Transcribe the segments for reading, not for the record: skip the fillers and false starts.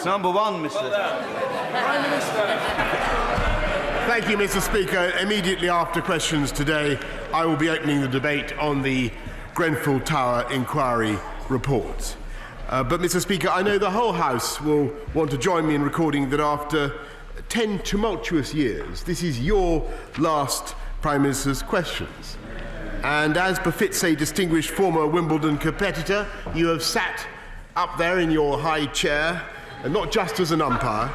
Number one, Mr. Prime Minister. Thank you, Mr. Speaker. Immediately after questions today, I will be opening the debate on the Grenfell Tower inquiry report. But, Mr. Speaker, I know the whole House will want to join me in recording that after 10 tumultuous years, this is your last Prime Minister's questions. And as befits a distinguished former Wimbledon competitor, you have sat up there in your high chair, and not just as an umpire,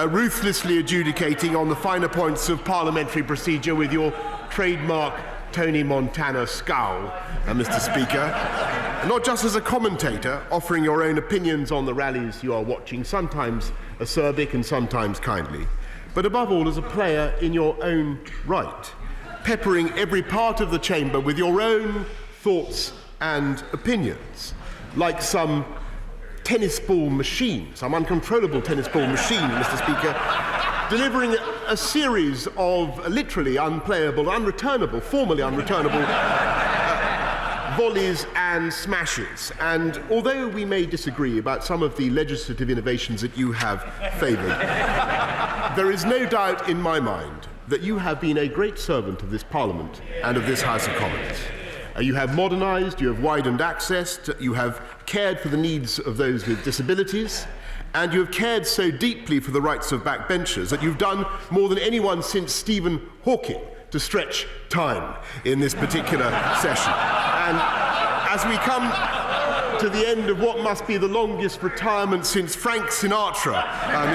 ruthlessly adjudicating on the finer points of parliamentary procedure with your trademark Tony Montana scowl, Mr. Speaker. And not just as a commentator, offering your own opinions on the rallies you are watching, sometimes acerbic and sometimes kindly, but above all as a player in your own right, peppering every part of the chamber with your own thoughts and opinions, like some tennis ball machine, some uncontrollable tennis ball machine, Mr. Speaker, delivering a series of literally unplayable, unreturnable, formally unreturnable volleys and smashes. And although we may disagree about some of the legislative innovations that you have favoured, there is no doubt in my mind that you have been a great servant of this Parliament and of this House of Commons. You have modernised, you have widened access, you have cared for the needs of those with disabilities, and you have cared so deeply for the rights of backbenchers that you've done more than anyone since Stephen Hawking to stretch time in this particular session. And as we come to the end of what must be the longest retirement since Frank Sinatra,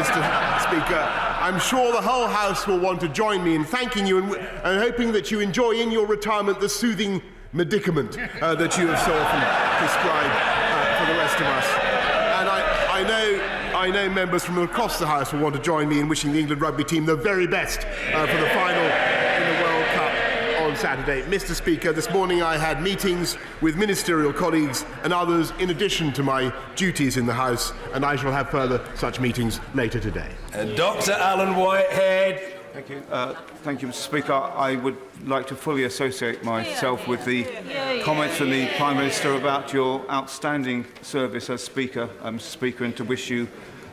Mr. Speaker, I'm sure the whole House will want to join me in thanking you and hoping that you enjoy in your retirement the soothing medicament that you have so often prescribed for the rest of us. And I know members from across the House will want to join me in wishing the England rugby team the very best for the final in the World Cup on Saturday. Mr. Speaker, this morning I had meetings with ministerial colleagues and others in addition to my duties in the House, and I shall have further such meetings later today. Dr. Alan Whitehead. Thank you, Mr. Speaker. I would like to fully associate myself with the comments from the Prime Minister about your outstanding service as Speaker, Mr. Speaker, and to wish you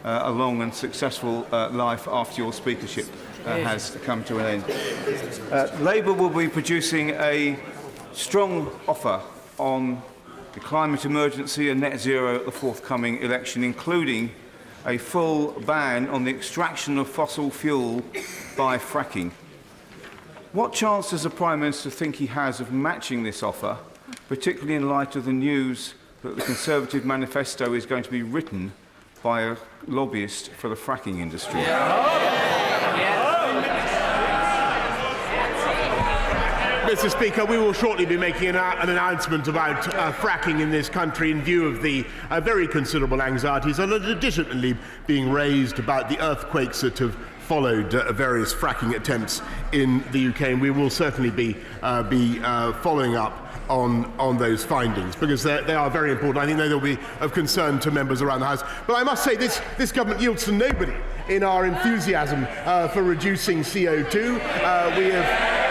a long and successful life after your speakership has come to an end. Labour will be producing a strong offer on the climate emergency and net zero at the forthcoming election, including a full ban on the extraction of fossil fuel by fracking. What chance does the Prime Minister think he has of matching this offer, particularly in light of the news that the Conservative manifesto is going to be written by a lobbyist for the fracking industry? Mr. Speaker, we will shortly be making an announcement about fracking in this country in view of the very considerable anxieties that are legitimately being raised about the earthquakes that have followed various fracking attempts in the UK, and we will certainly be following up on those findings because they are very important. I think they will be of concern to members around the House. But I must say this government yields to nobody in our enthusiasm for reducing CO2. We have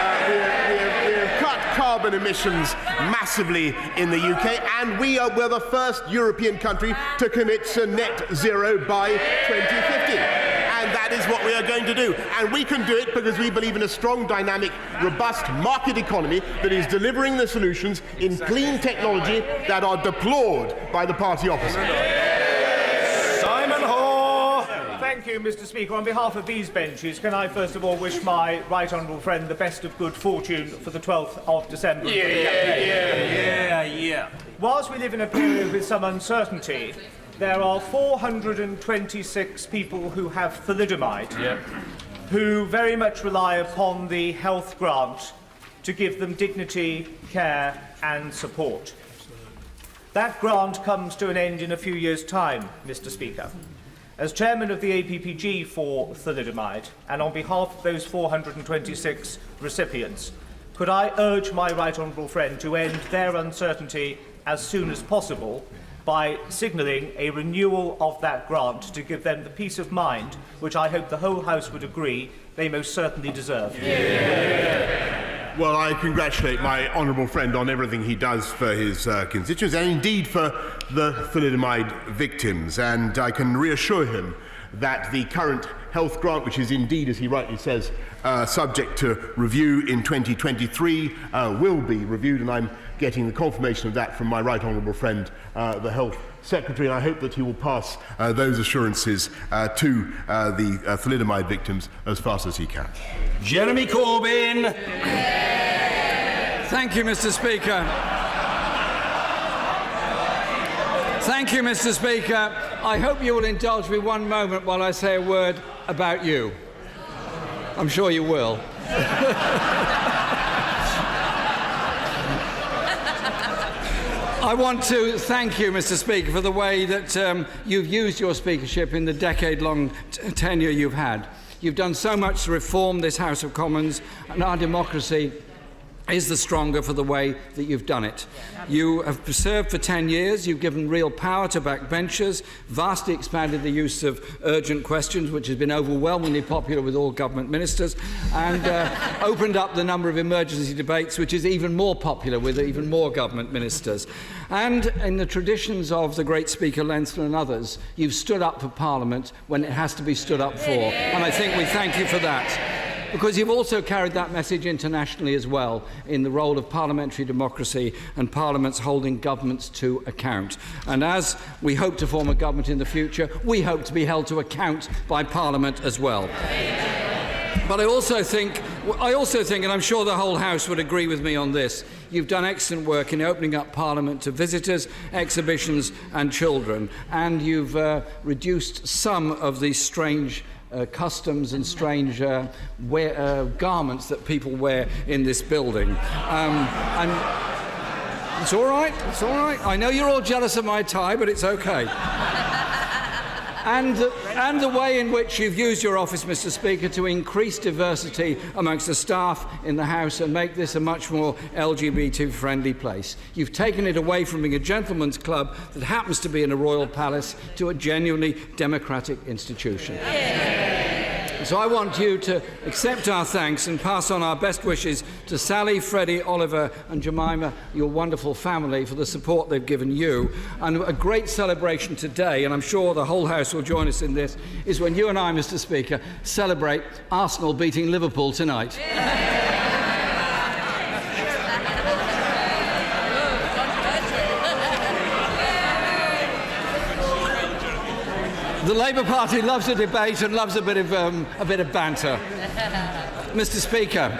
cut carbon emissions massively in the UK, and we're the first European country to commit to net zero by 2050. And that is what we are going to do. And we can do it because we believe in a strong, dynamic, robust market economy that is delivering the solutions in clean technology that are deplored by the party opposite. Simon Hall. Thank you, Mr. Speaker. On behalf of these benches, can I first of all wish my right honourable friend the best of good fortune for the 12th of December. Yeah. Whilst we live in a period with some uncertainty, there are 426 people who have thalidomide who very much rely upon the health grant to give them dignity, care and support. That grant comes to an end in a few years' time, Mr. Speaker. As chairman of the APPG for thalidomide, and on behalf of those 426 recipients, could I urge my right honourable friend to end their uncertainty as soon as possible by signalling a renewal of that grant to give them the peace of mind which I hope the whole House would agree they most certainly deserve. Well, I congratulate my honourable friend on everything he does for his constituents and indeed for the thalidomide victims, and I can reassure him that the current health grant, which is indeed, as he rightly says, subject to review in 2023, will be reviewed, and I'm getting the confirmation of that from my right honourable friend, the Health Secretary, and I hope that he will pass those assurances to the thalidomide victims as fast as he can. Jeremy Corbyn. Thank you, Mr. Speaker. Thank you, Mr. Speaker. I hope you will indulge me one moment while I say a word about you. I'm sure you will. I want to thank you, Mr. Speaker, for the way that you've used your speakership in the decade-long tenure you've had. You've done so much to reform this House of Commons, and our democracy is the stronger for the way that you've done it. You have served for 10 years, you've given real power to backbenchers, vastly expanded the use of urgent questions, which has been overwhelmingly popular with all government ministers, and opened up the number of emergency debates, which is even more popular with even more government ministers. And in the traditions of the great Speaker Leinster and others, you've stood up for Parliament when it has to be stood up for, and I think we thank you for that. Because you've also carried that message internationally as well in the role of parliamentary democracy and parliaments holding governments to account. And as we hope to form a government in the future, we hope to be held to account by Parliament as well. But I also think, and I'm sure the whole House would agree with me on this, you've done excellent work in opening up Parliament to visitors, exhibitions and children, and you've reduced some of the strange customs and strange garments that people wear in this building. And it's all right, it's all right. I know you're all jealous of my tie, but it's okay. And the way in which you've used your office, Mr. Speaker, to increase diversity amongst the staff in the House and make this a much more LGBT-friendly place. You've taken it away from being a gentleman's club that happens to be in a royal palace to a genuinely democratic institution. So I want you to accept our thanks and pass on our best wishes to Sally, Freddie, Oliver and Jemima, your wonderful family, for the support they've given you. And a great celebration today, and I'm sure the whole House will join us in this, is when you and I, Mr. Speaker, celebrate Arsenal beating Liverpool tonight. The Labour Party loves a debate and loves a bit of banter. Mr. Speaker,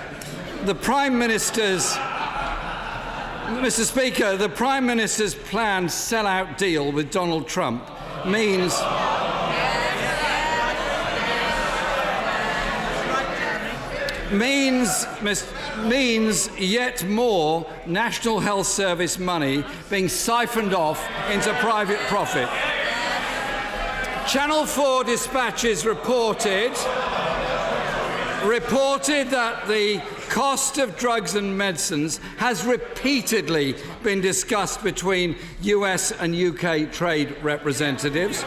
the Prime Minister's planned sell-out deal with Donald Trump means yet more National Health Service money being siphoned off into private profit. Channel 4 dispatches reported that the cost of drugs and medicines has repeatedly been discussed between US and UK trade representatives.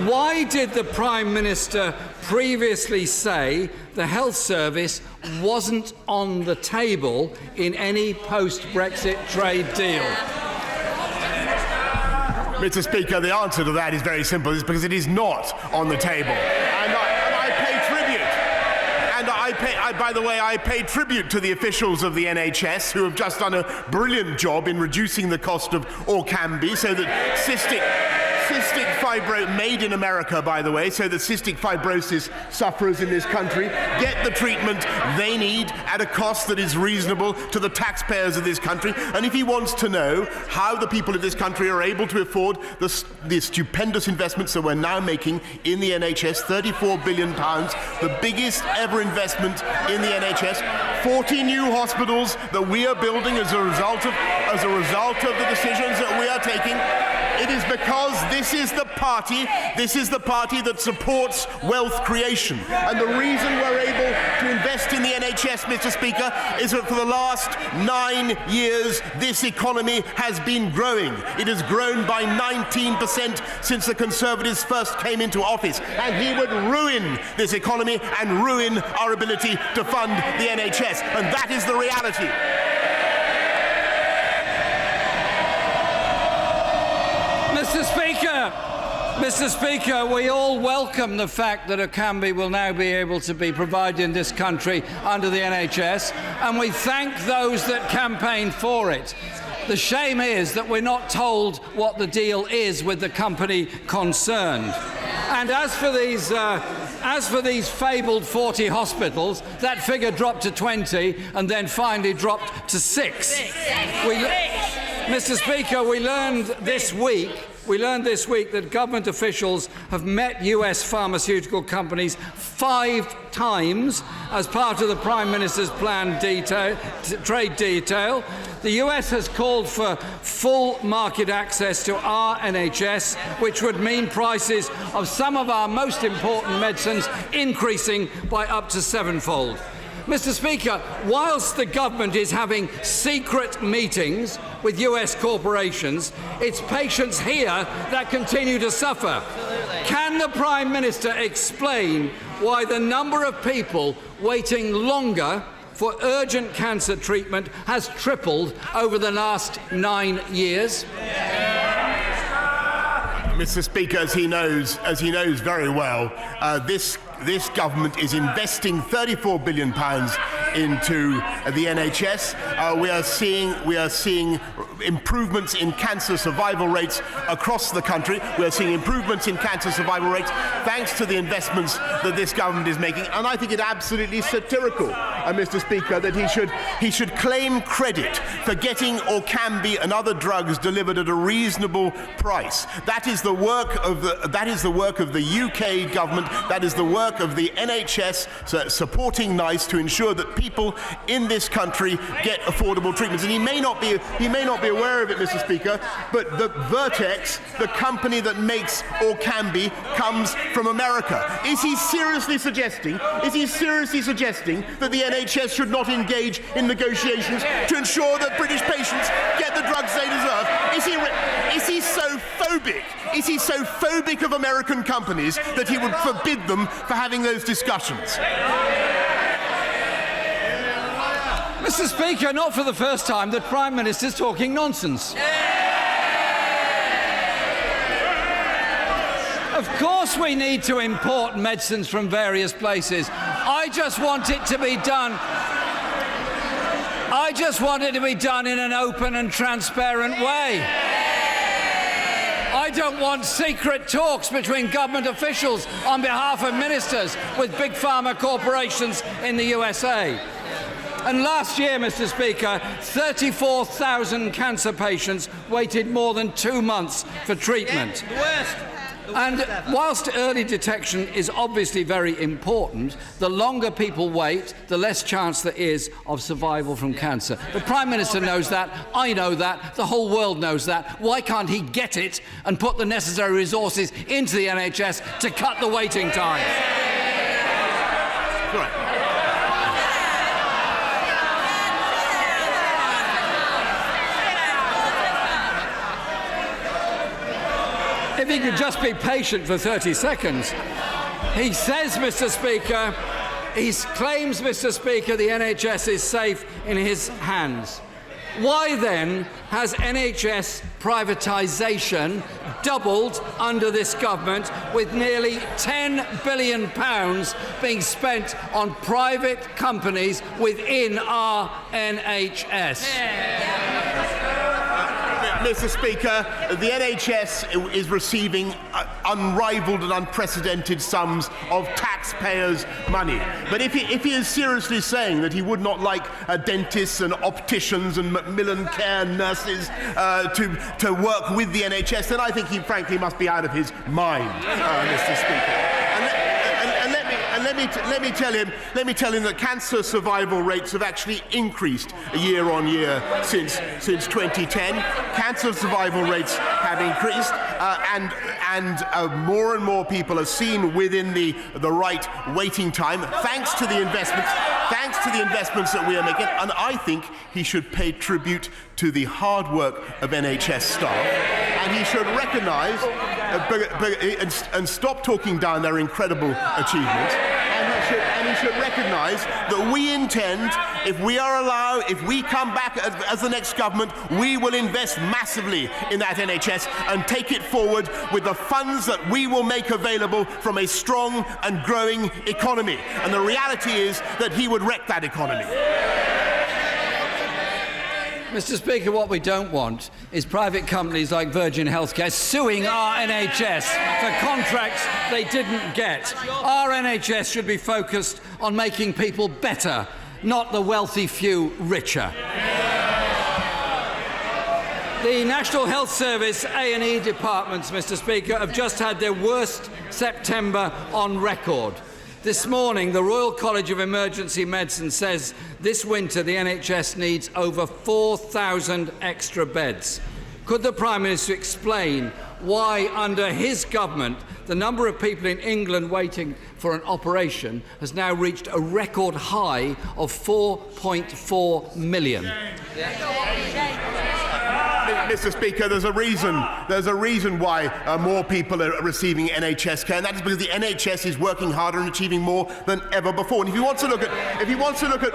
Why did the Prime Minister previously say the health service wasn't on the table in any post-Brexit trade deal? Mr. Speaker, the answer to that is very simple. It's because it is not on the table. And I pay tribute. And by the way, I pay tribute to the officials of the NHS who have just done a brilliant job in reducing the cost of Orkambi so that cystic fibrosis, made in America, by the way, so that cystic fibrosis sufferers in this country get the treatment they need at a cost that is reasonable to the taxpayers of this country. And if he wants to know how the people of this country are able to afford the stupendous investments that we're now making in the NHS, £34 billion, the biggest ever investment in the NHS, 40 new hospitals that we are building as a result of the decisions that we are taking. It is because this is the party that supports wealth creation. And the reason we're able to invest in the NHS, Mr. Speaker, is that for the last 9 years, this economy has been growing. It has grown by 19% since the Conservatives first came into office. And he would ruin this economy and ruin our ability to fund the NHS. And that is the reality. Mr. Speaker, we all welcome the fact that Orkambi will now be able to be provided in this country under the NHS, and we thank those that campaigned for it. The shame is that we're not told what the deal is with the company concerned. And as for these fabled 40 hospitals, that figure dropped to 20 and then finally dropped to 6. Mr. Speaker, we learned this week that government officials have met US pharmaceutical companies 5 times as part of the Prime Minister's planned trade detail. The US has called for full market access to our NHS, which would mean prices of some of our most important medicines increasing by up to 7-fold. Mr. Speaker, whilst the government is having secret meetings with US corporations, it's patients here that continue to suffer. Can the Prime Minister explain why the number of people waiting longer for urgent cancer treatment has tripled over the last 9 years? Mr. Speaker, as he knows very well, this government is investing £34 billion into the NHS. We are seeing improvements in cancer survival rates across the country. We are seeing improvements in cancer survival rates thanks to the investments that this government is making. And I think it absolutely satirical, Mr. Speaker, that he should claim credit for getting Orkambi and other drugs delivered at a reasonable price. That is the work of the UK government. That is the work of the NHS supporting NICE to ensure that people in this country get affordable treatments. And he may not be aware of it, Mr. Speaker, but the Vertex, the company that makes Orkambi, comes from America. Is he seriously suggesting that the NHS should not engage in negotiations to ensure that British patients get the drugs they deserve? Is he so phobic? Is he so phobic of American companies that he would forbid them for having those discussions? Mr. Speaker, not for the first time, the Prime Minister is talking nonsense. Of course we need to import medicines from various places. I just want it to be done in an open and transparent way. I don't want secret talks between government officials on behalf of ministers with big pharma corporations in the USA. And last year, Mr. Speaker, 34,000 cancer patients waited more than 2 months for treatment. And whilst early detection is obviously very important, the longer people wait, the less chance there is of survival from cancer. The Prime Minister knows that, I know that, the whole world knows that. Why can't he get it and put the necessary resources into the NHS to cut the waiting time? Right. If he could just be patient for 30 seconds. He says, Mr. Speaker, he claims, Mr. Speaker, the NHS is safe in his hands. Why then has NHS privatisation doubled under this government, with nearly £10 billion being spent on private companies within our NHS? Mr. Speaker, the NHS is receiving unrivaled and unprecedented sums of taxpayers' money. But if he is seriously saying that he would not like dentists and opticians and Macmillan care nurses to work with the NHS, then I think he frankly must be out of his mind, Mr. Speaker. Let me tell him that cancer survival rates have actually increased year on year since 2010. Cancer survival rates have increased, and more and more people are seen within the right waiting time, thanks to the investments that we are making. And I think he should pay tribute to the hard work of NHS staff, and he should recognise and stop talking down their incredible achievements. and he should recognise that we intend, if we come back as the next government, we will invest massively in that NHS and take it forward with the funds that we will make available from a strong and growing economy. And the reality is that he would wreck that economy. Mr. Speaker, what we don't want is private companies like Virgin Healthcare suing our NHS for contracts they didn't get. Our NHS should be focused on making people better, not the wealthy few richer. The National Health Service A&E departments, Mr. Speaker, have just had their worst September on record. This morning, the Royal College of Emergency Medicine says this winter the NHS needs over 4,000 extra beds. Could the Prime Minister explain why, under his government, the number of people in England waiting for an operation has now reached a record high of 4.4 million? Mr. Speaker, there's a reason why more people are receiving NHS care, and that is because the NHS is working harder and achieving more than ever before. And if he wants to look at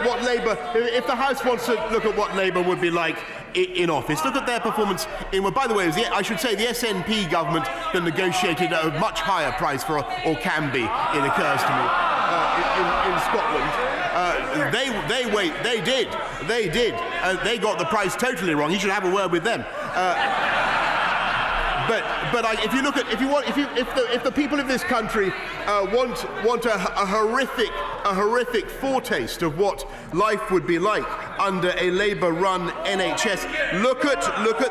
what Labour, if the House wants to look at what Labour would be like in office, look at their performance in. Well, by the way, I should say the SNP government that negotiated a much higher price for or can be, it occurs to me, in Scotland. They did. They got the price totally wrong. He should have a word with them. If the people of this country want a horrific foretaste of what life would be like under a Labour-run NHS, look at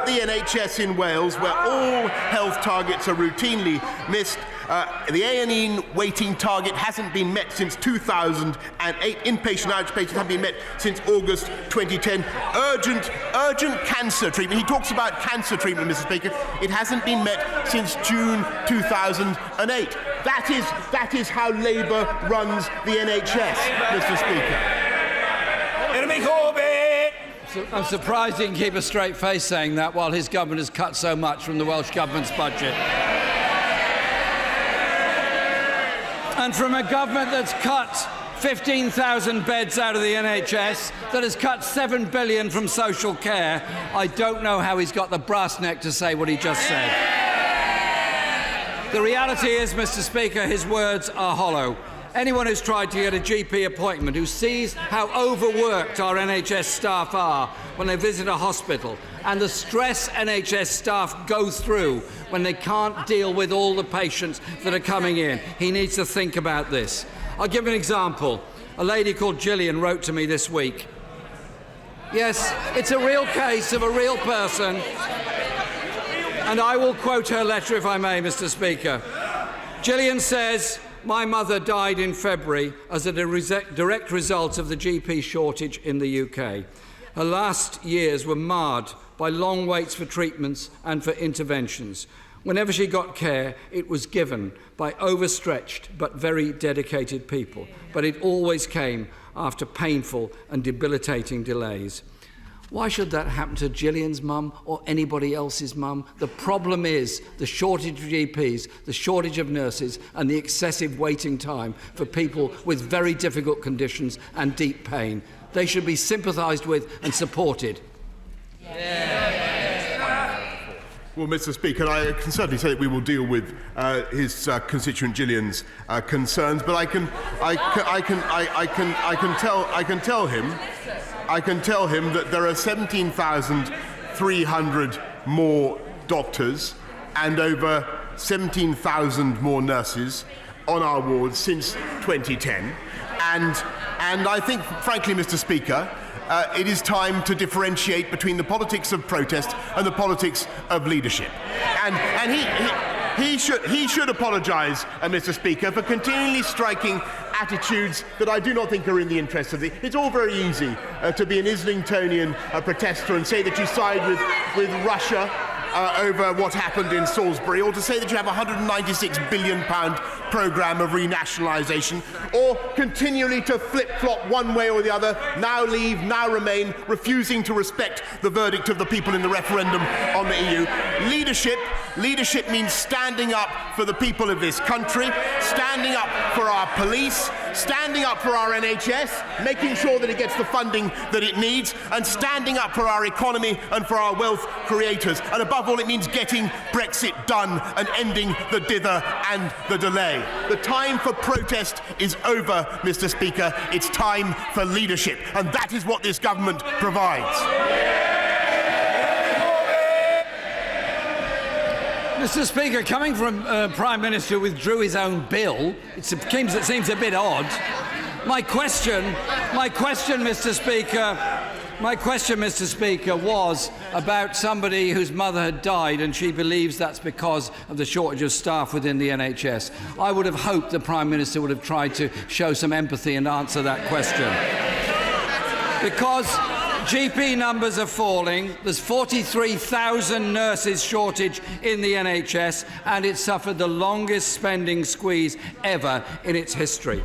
the NHS in Wales, where all health targets are routinely missed. The A&E waiting target hasn't been met since 2008. Inpatient and outpatient haven't been met since August 2010. Urgent cancer treatment. He talks about cancer treatment, Mr. Speaker. It hasn't been met since June 2008. That is how Labour runs the NHS, Mr. Speaker. Jeremy Corbyn! I'm surprised he can keep a straight face saying that while his government has cut so much from the Welsh Government's budget. And from a government that's cut 15,000 beds out of the NHS, that has cut $7 billion from social care, I don't know how he's got the brass neck to say what he just said. The reality is, Mr. Speaker, his words are hollow. Anyone who's tried to get a GP appointment, who sees how overworked our NHS staff are when they visit a hospital, and the stress NHS staff go through when they can't deal with all the patients that are coming in, he needs to think about this. I'll give an example. A lady called Gillian wrote to me this week. Yes, it's a real case of a real person, and I will quote her letter if I may, Mr. Speaker. Gillian says, "My mother died in February as a direct result of the GP shortage in the UK. Her last years were marred by long waits for treatments and for interventions. Whenever she got care, it was given by overstretched but very dedicated people. But it always came after painful and debilitating delays." Why should that happen to Gillian's mum or anybody else's mum? The problem is the shortage of GPs, the shortage of nurses, and the excessive waiting time for people with very difficult conditions and deep pain. They should be sympathised with and supported. Well, Mr. Speaker, I can certainly say that we will deal with his constituent Gillian's concerns, but I can tell him that there are 17,300 more doctors and over 17,000 more nurses on our wards since 2010, and I think, frankly, Mr. Speaker, it is time to differentiate between the politics of protest and the politics of leadership. And he should apologise, Mr. Speaker, for continually striking attitudes that I do not think are in the interest of the... It's all very easy to be an Islingtonian protester and say that you side with Russia over what happened in Salisbury, or to say that you have a £196 billion programme of renationalisation, or continually to flip-flop one way or the other, now leave, now remain, refusing to respect the verdict of the people in the referendum on the EU. Leadership means standing up for the people of this country, standing up for our police, standing up for our NHS, making sure that it gets the funding that it needs, and standing up for our economy and for our wealth creators. And above all, it means getting Brexit done and ending the dither and the delay. The time for protest is over, Mr. Speaker. It's time for leadership, and that is what this government provides. Mr. Speaker, coming from a Prime Minister who withdrew his own bill, it seems a bit odd. My question, Mr. Speaker, was about somebody whose mother had died, and she believes that's because of the shortage of staff within the NHS. I would have hoped the Prime Minister would have tried to show some empathy and answer that question. Because GP numbers are falling, there's 43,000 nurses shortage in the NHS, and it suffered the longest spending squeeze ever in its history.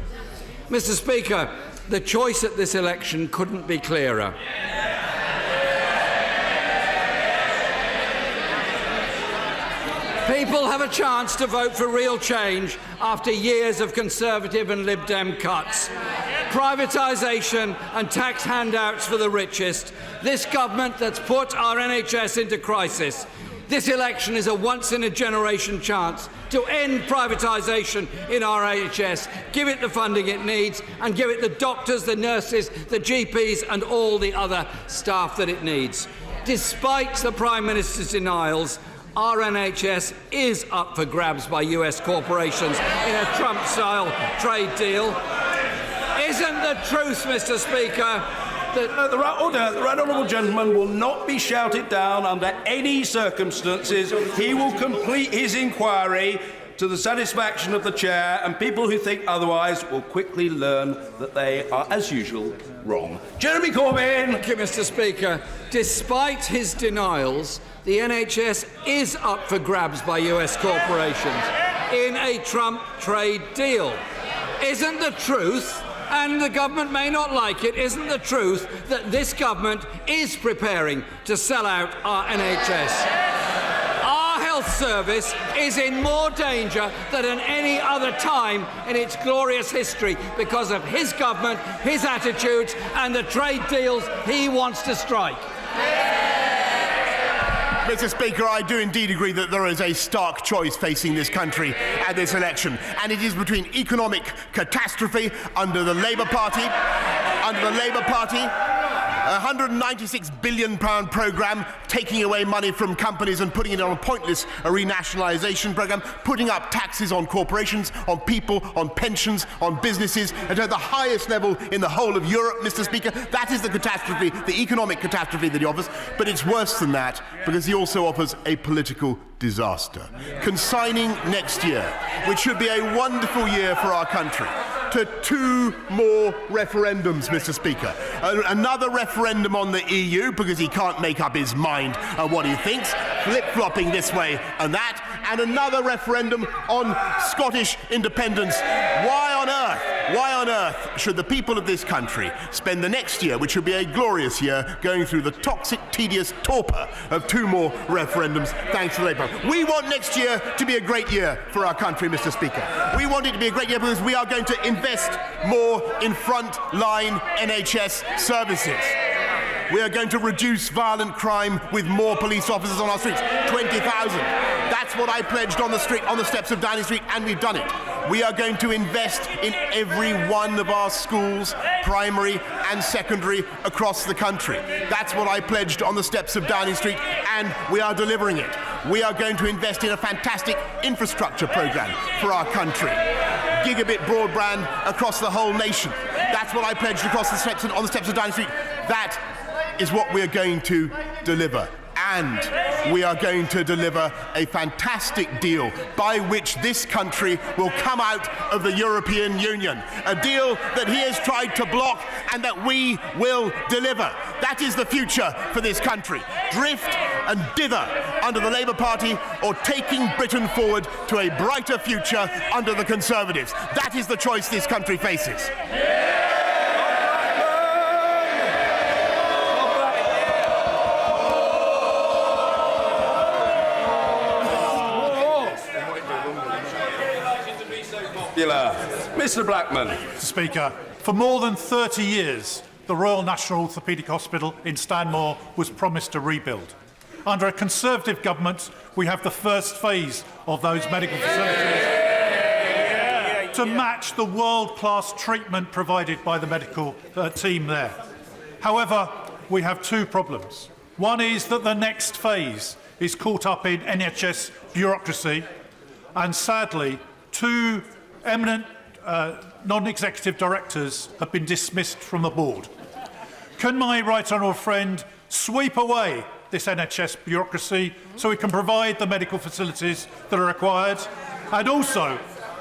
Mr. Speaker, the choice at this election couldn't be clearer. People have a chance to vote for real change after years of Conservative and Lib Dem cuts. Privatisation and tax handouts for the richest. This government that's put our NHS into crisis. This election is a once-in-a-generation chance to end privatisation in our NHS, give it the funding it needs, and give it the doctors, the nurses, the GPs and all the other staff that it needs. Despite the Prime Minister's denials, our NHS is up for grabs by US corporations in a Trump-style trade deal. Isn't the truth, Mr. Speaker, that The right honourable gentleman will not be shouted down under any circumstances. He will complete his inquiry to the satisfaction of the chair, and people who think otherwise will quickly learn that they are, as usual, wrong. Jeremy Corbyn! Thank you, Mr. Speaker. Despite his denials, the NHS is up for grabs by US corporations in a Trump trade deal. Isn't the truth, and the government may not like it, isn't the truth that this government is preparing to sell out our NHS? Our health service is in more danger than at any other time in its glorious history because of his government, his attitudes and the trade deals he wants to strike. Mr. Speaker, I do indeed agree that there is a stark choice facing this country at this election, and it is between economic catastrophe under the Labour Party, a £196 billion programme taking away money from companies and putting it on a pointless renationalisation programme, putting up taxes on corporations, on people, on pensions, on businesses, and at the highest level in the whole of Europe, Mr. Speaker. That is the catastrophe, the economic catastrophe that he offers, but it's worse than that because he also offers a political disaster. Consigning next year, which should be a wonderful year for our country, to 2 more referendums, Mr. Speaker. Another referendum on the EU, because he can't make up his mind on what he thinks, flip-flopping this way and that, and another referendum on Scottish independence. Why on earth should the people of this country spend the next year, which should be a glorious year, going through the toxic, tedious torpor of 2 more referendums thanks to Labour? We want next year to be a great year for our country, Mr. Speaker. We want it to be a great year because we are going to invest more in front-line NHS services. We are going to reduce violent crime with more police officers on our streets, 20,000. That's what I pledged on the steps of Downing Street, and we've done it. We are going to invest in every one of our schools, primary and secondary, across the country. That's what I pledged on the steps of Downing Street, and we are delivering it. We are going to invest in a fantastic infrastructure programme for our country. Gigabit broadband across the whole nation. That's what I pledged on the steps of Downing Street. That is what we are going to deliver. And we are going to deliver a fantastic deal by which this country will come out of the European Union. A deal that he has tried to block and that we will deliver. That is the future for this country. Drift and dither under the Labour Party, or taking Britain forward to a brighter future under the Conservatives. That is the choice this country faces. Mr. Blackman. Mr. Speaker, for more than 30 years, the Royal National Orthopaedic Hospital in Stanmore was promised a rebuild. Under a Conservative government, we have the first phase of those medical facilities to match the world-class treatment provided by the medical team there. However, we have two problems. One is that the next phase is caught up in NHS bureaucracy, and sadly, two eminent non-executive directors have been dismissed from the board. Can my right honourable friend sweep away this NHS bureaucracy so we can provide the medical facilities that are required, and also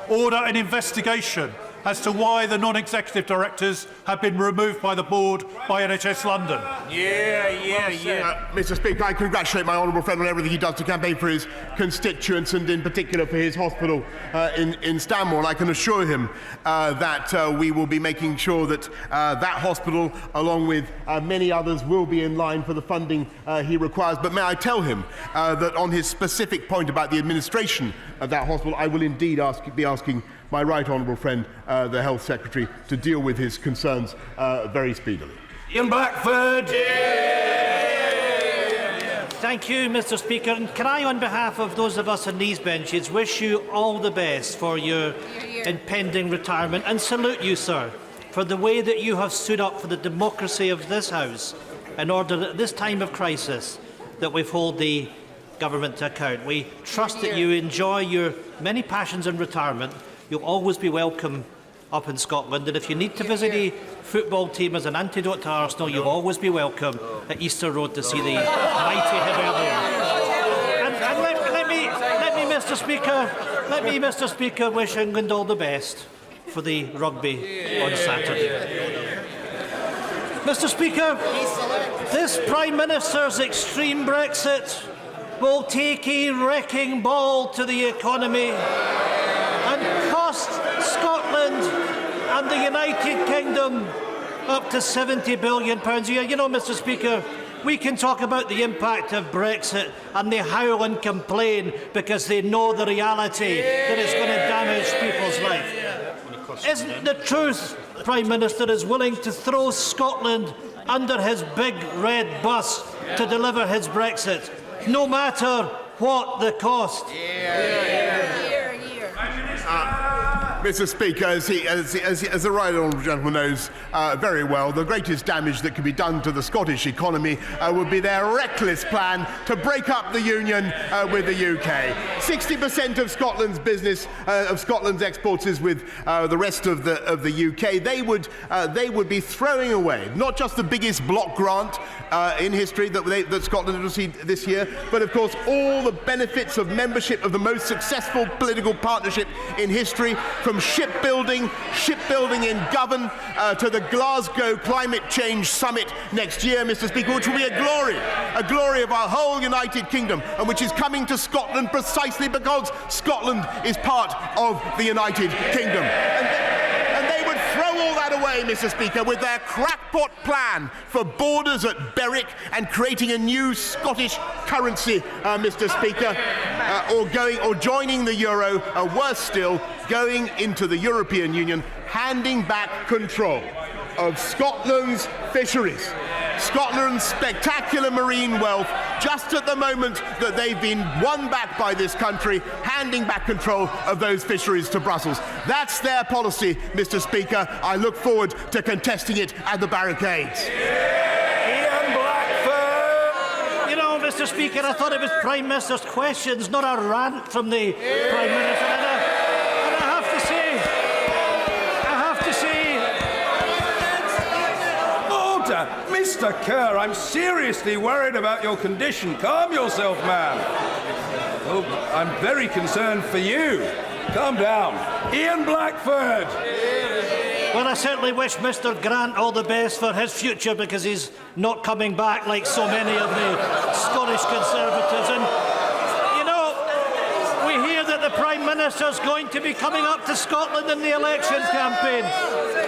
order an investigation as to why the non-executive directors have been removed by the board by NHS London? Mr. Speaker, I congratulate my honourable friend on everything he does to campaign for his constituents, and in particular for his hospital in Stanmore. And I can assure him that we will be making sure that that hospital, along with many others, will be in line for the funding he requires. But may I tell him that on his specific point about the administration of that hospital, I will indeed be asking my right honourable friend, the Health Secretary, to deal with his concerns very speedily. Ian Blackford. Thank you, Mr. Speaker. And can I, on behalf of those of us on these benches, wish you all the best for your impending retirement, and salute you, sir, for the way that you have stood up for the democracy of this House in order that at this time of crisis that we hold the government to account. We trust that you enjoy your many passions in retirement. You'll always be welcome up in Scotland, and if you need to visit a football team as an antidote to Arsenal, you'll always be welcome at Easter Road to see the mighty Hibernian. And let me, Mr. Speaker, wish England all the best for the rugby on Saturday. Mr. Speaker, this Prime Minister's extreme Brexit will take a wrecking ball to the economy and cost Scotland and the United Kingdom up to £70 billion a year. You know, Mr. Speaker, we can talk about the impact of Brexit, and they howl and complain because they know the reality that it's going to damage people's life. Isn't the truth, Prime Minister is willing to throw Scotland under his big red bus to deliver his Brexit, no matter what the cost? Mr. Speaker, as the right honourable gentleman knows very well, the greatest damage that could be done to the Scottish economy would be their reckless plan to break up the union with the UK. 60% of Scotland's business, of Scotland's exports, is with the rest of the UK. They would be throwing away not just the biggest block grant in history that Scotland has received this year, but of course all the benefits of membership of the most successful political partnership in history, from shipbuilding in Govan to the Glasgow Climate Change Summit next year, Mr. Speaker, which will be a glory of our whole United Kingdom, and which is coming to Scotland precisely because Scotland is part of the United Kingdom. And they would throw all that away, Mr. Speaker, with their crackpot plan for borders at Berwick and creating a new Scottish currency, Mr. Speaker, or joining the euro, worse still, going into the European Union, handing back control of Scotland's fisheries, Scotland's spectacular marine wealth, just at the moment that they've been won back by this country, handing back control of those fisheries to Brussels. That's their policy, Mr. Speaker. I look forward to contesting it at the barricades. Ian Blackford. You know, Mr. Speaker, I thought it was Prime Minister's questions, not a rant from the Prime Minister. And I have to say, Order! Mr. Kerr, I'm seriously worried about your condition. Calm yourself, man. Oh, I'm very concerned for you. Calm down. Ian Blackford! Well, I certainly wish Mr Grant all the best for his future, because he's not coming back like so many of the Scottish Conservatives. And, you know, we hear that the Prime Minister's going to be coming up to Scotland in the election campaign.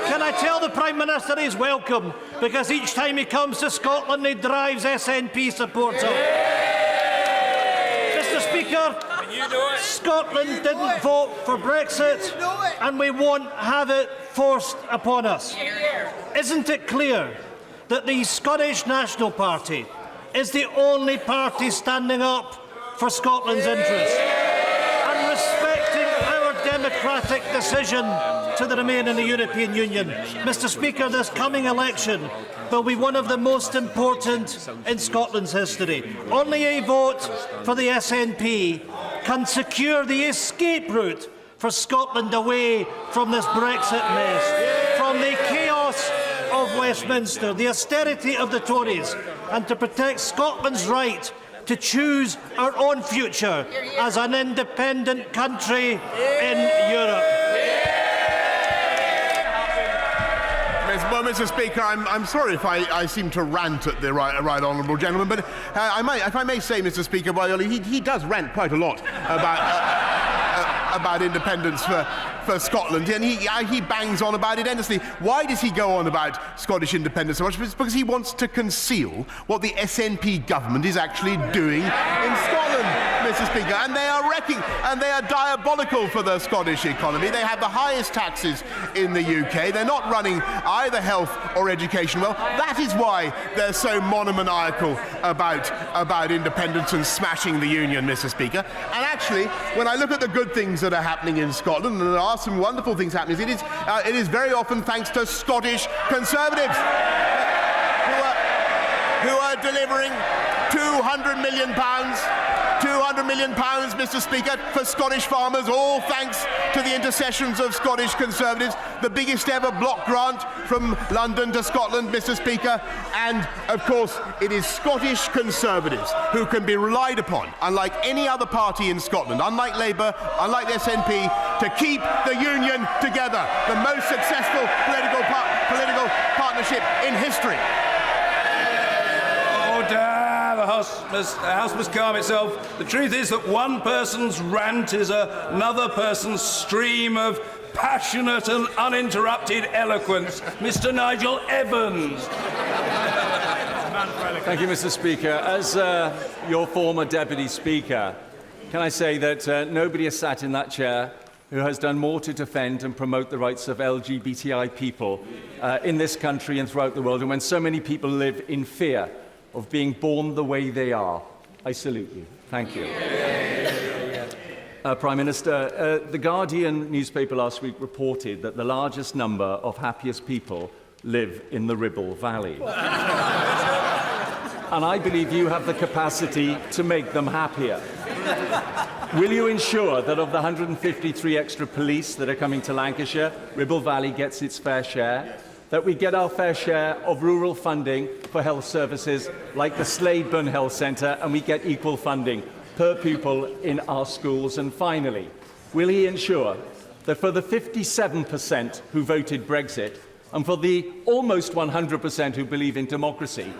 Can I tell the Prime Minister he's welcome, because each time he comes to Scotland he drives SNP supporters. Mr Speaker, Scotland didn't vote for Brexit, and we won't have it forced upon us. Isn't it clear that the Scottish National Party is the only party standing up for Scotland's interests and respecting our democratic decision to remain in the European Union? Mr Speaker, this coming election will be one of the most important in Scotland's history. Only a vote for the SNP can secure the escape route for Scotland away from this Brexit mess, from the chaos of Westminster, the austerity of the Tories, and to protect Scotland's right to choose our own future as an independent country in Europe. Well, Mr. Speaker, I'm sorry if I seem to rant at the right honourable gentleman, but if I may say, Mr. Speaker, well, he does rant quite a lot about independence for Scotland, and he bangs on about it endlessly. Why does he go on about Scottish independence so much? It's because he wants to conceal what the SNP government is actually doing in Scotland, Mr. Speaker, and they are wrecking, and they are diabolical for the Scottish economy. They have the highest taxes in the UK. They're not running either health or education well. That is why they're so monomaniacal about independence and smashing the union, Mr. Speaker. And actually, when I look at the good things that are happening in Scotland, and there are some wonderful things happening, it is very often thanks to Scottish Conservatives who are delivering £200 million, Mr. Speaker, for Scottish farmers, all thanks to the intercessions of Scottish Conservatives, the biggest ever block grant from London to Scotland, Mr. Speaker, and, of course, it is Scottish Conservatives who can be relied upon, unlike any other party in Scotland, unlike Labour, unlike the SNP, to keep the union together, the most successful political partnership in history. The House must calm itself. The truth is that one person's rant is another person's stream of passionate and uninterrupted eloquence. Mr. Nigel Evans. Thank you, Mr. Speaker. As your former Deputy Speaker, can I say that nobody has sat in that chair who has done more to defend and promote the rights of LGBTI people in this country and throughout the world, and when so many people live in fear of being born the way they are. I salute you. Thank you. Prime Minister, the Guardian newspaper last week reported that the largest number of happiest people live in the Ribble Valley. And I believe you have the capacity to make them happier. Will you ensure that of the 153 extra police that are coming to Lancashire, Ribble Valley gets its fair share? That we get our fair share of rural funding for health services like the Sladeburn Health Centre, and we get equal funding per pupil in our schools? And finally, will he ensure that for the 57% who voted Brexit and for the almost 100% who believe in democracy,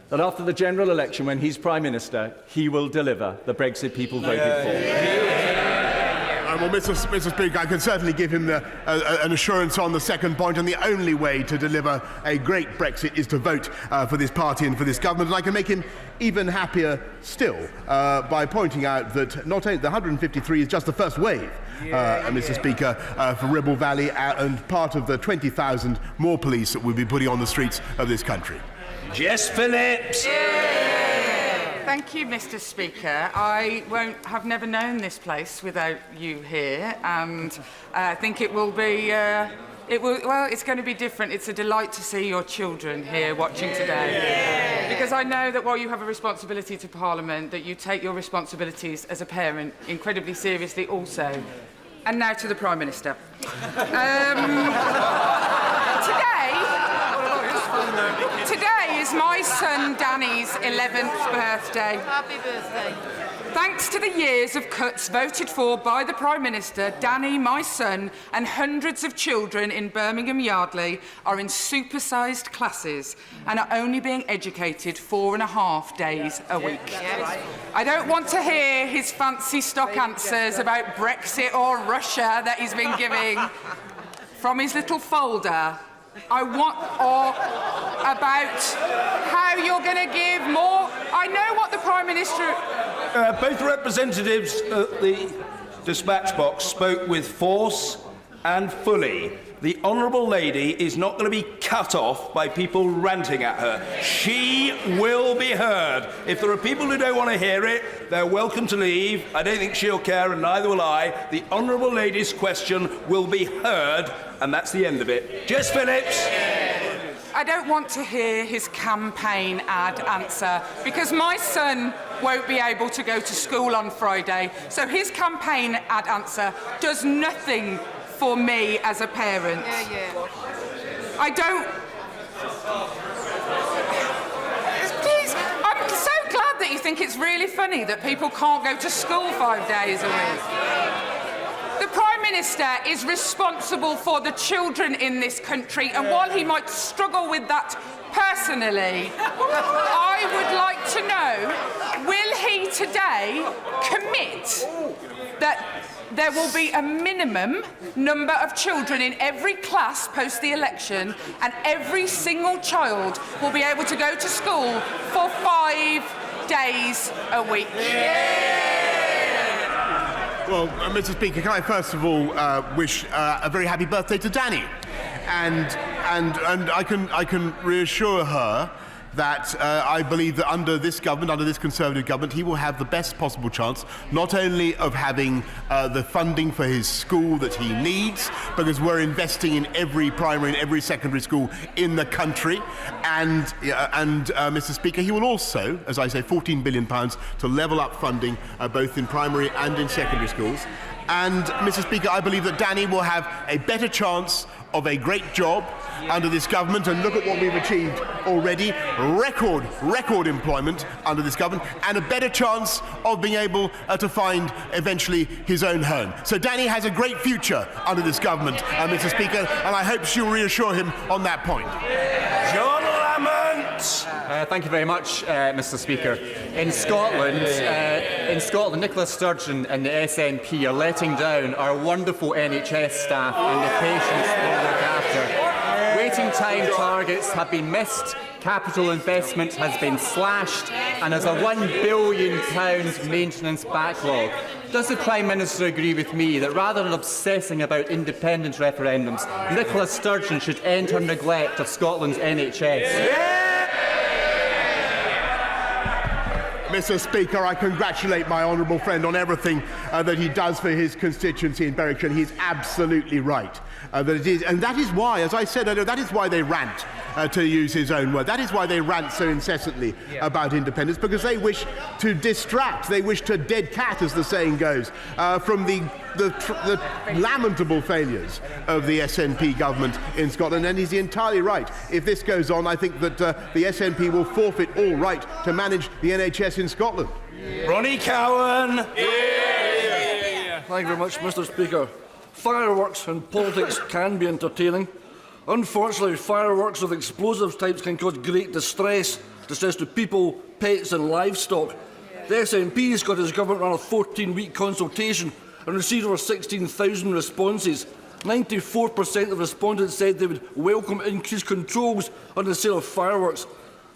that after the general election, when he's Prime Minister, he will deliver the Brexit people voted for? Well, Mr. Speaker, I can certainly give him an assurance on the second point, and the only way to deliver a great Brexit is to vote for this party and for this government. And I can make him even happier still by pointing out that not only the 153 is just the first wave, Mr. Speaker, for Ribble Valley, and part of the 20,000 more police that we'll be putting on the streets of this country. Jess Phillips. Thank you, Mr. Speaker. I have never known this place without you here, and I think it will be. Well, it's going to be different. It's a delight to see your children here watching today, because I know that while you have a responsibility to Parliament, that you take your responsibilities as a parent incredibly seriously also. And now to the Prime Minister. Today is my son Danny's 11th birthday. Happy birthday. Thanks to the years of cuts voted for by the Prime Minister, Danny, my son, and hundreds of children in Birmingham Yardley are in supersized classes and are only being educated 4.5 days a week. I don't want to hear his fancy stock answers about Brexit or Russia that he's been giving from his little folder. I want, or about how you're going to give more. I know what the Prime Minister... Both representatives at the dispatch box spoke with force and fully. The Honourable Lady is not going to be cut off by people ranting at her. She will be heard. If there are people who don't want to hear it, they're welcome to leave. I don't think she'll care, and neither will I. The Honourable Lady's question will be heard, and that's the end of it. Jess Phillips. I don't want to hear his campaign ad answer because my son won't be able to go to school on Friday, so his campaign ad answer does nothing for me as a parent. I don't... Please, I'm so glad that you think it's really funny that people can't go to school 5 days a week. The Prime Minister is responsible for the children in this country, and while he might struggle with that personally, I would like to know, will he today commit that there will be a minimum number of children in every class post the election, and every single child will be able to go to school for 5 days a week? Well, Mr. Speaker, can I first of all wish a very happy birthday to Danny, and I can reassure her that I believe that under this government, under this Conservative government, he will have the best possible chance, not only of having the funding for his school that he needs, because we're investing in every primary and every secondary school in the country, and Mr. Speaker, he will also, as I say, £14 billion to level up funding both in primary and in secondary schools. And, Mr. Speaker, I believe that Danny will have a better chance of a great job under this government, and look at what we've achieved already. Record employment under this government, and a better chance of being able to find eventually his own home. So Danny has a great future under this government, Mr. Speaker, and I hope she'll reassure him on that point. John Lamont. Thank you very much, Mr. Speaker. In Scotland, Nicola Sturgeon and the SNP are letting down our wonderful NHS staff and the patients they look after. Waiting time targets have been missed, capital investment has been slashed, and there's a £1 billion maintenance backlog. Does the Prime Minister agree with me that rather than obsessing about independence referendums, Nicola Sturgeon should end her neglect of Scotland's NHS? Mr. Speaker, I congratulate my honourable friend on everything that he does for his constituency in Berwickshire. He's absolutely right that it is, and that is why, as I said earlier, that is why they rant, to use his own word. That is why they rant so incessantly about independence, because they wish to distract, they wish to dead cat, as the saying goes, from the lamentable failures of the SNP government in Scotland, and he's entirely right. If this goes on, I think that the SNP will forfeit all right to manage the NHS in Scotland. Ronnie Cowan. Thank you very much, Mr. Speaker. Fireworks and politics can be entertaining. Unfortunately, fireworks with explosive types can cause great distress to people, pets and livestock. The SNP has got his government on a 14-week consultation and received over 16,000 responses. 94% of respondents said they would welcome increased controls on the sale of fireworks.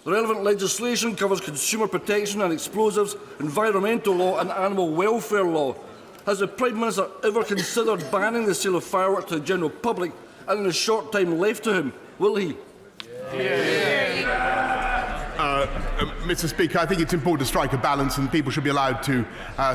The relevant legislation covers consumer protection and explosives, environmental law and animal welfare law. Has the Prime Minister ever considered banning the sale of fireworks to the general public, and in the short time left to him, will he? Mr. Speaker, I think it's important to strike a balance, and people should be allowed to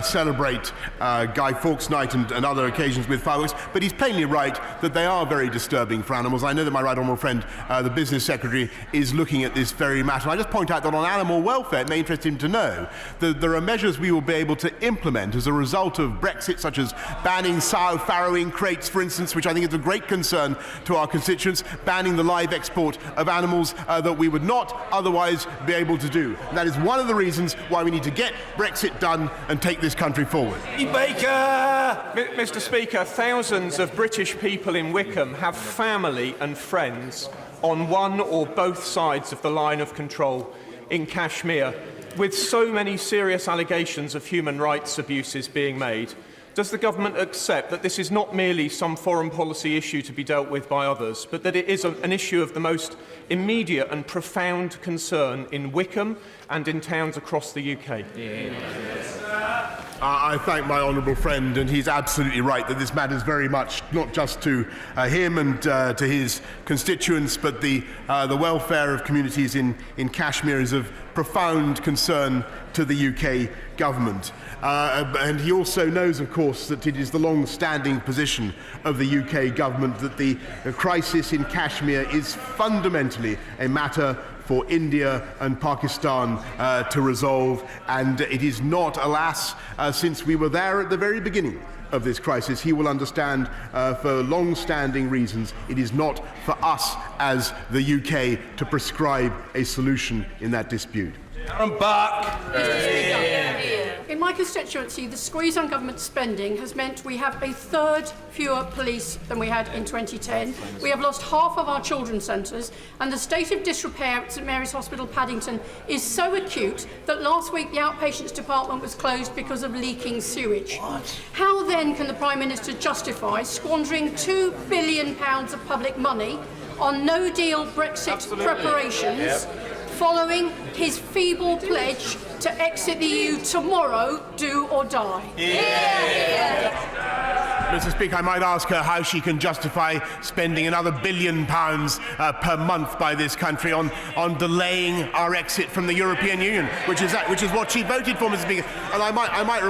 celebrate Guy Fawkes Night and other occasions with fireworks. But he's plainly right that they are very disturbing for animals. I know that my right honourable friend, the Business Secretary, is looking at this very matter. I just point out that on animal welfare, it may interest him to know that there are measures we will be able to implement as a result of Brexit, such as banning sow farrowing crates, for instance, which I think is a great concern to our constituents, banning the live export of animals that we would not otherwise be able to do. And that is one of the reasons why we need to get Brexit done and take this country forward. Mr. Speaker, thousands of British people in Wickham have family and friends on one or both sides of the line of control in Kashmir, with so many serious allegations of human rights abuses being made. Does the government accept that this is not merely some foreign policy issue to be dealt with by others, but that it is an issue of the most immediate and profound concern in Wickham and in towns across the UK? I thank my honourable friend, and he's absolutely right that this matters very much not just to him and to his constituents, but the welfare of communities in Kashmir is of profound concern to the UK government. And he also knows, of course, that it is the long-standing position of the UK government that the crisis in Kashmir is fundamentally a matter for India and Pakistan to resolve, and it is not, alas, since we were there at the very beginning of this crisis, he will understand for long-standing reasons it is not for us as the UK to prescribe a solution in that dispute. I'm back. In my constituency, the squeeze on government spending has meant we have a third fewer police than we had in 2010. We have lost half of our children's centres, and the state of disrepair at St Mary's Hospital, Paddington, is so acute that last week the outpatients department was closed because of leaking sewage. How then can the Prime Minister justify squandering £2 billion of public money on no-deal Brexit preparations, following his feeble pledge to exit the EU tomorrow, do or die? Mr. Speaker, I might ask her how she can justify spending another £1 billion per month by this country on delaying our exit from the European Union, which is what she voted for, Mr. Speaker. And I might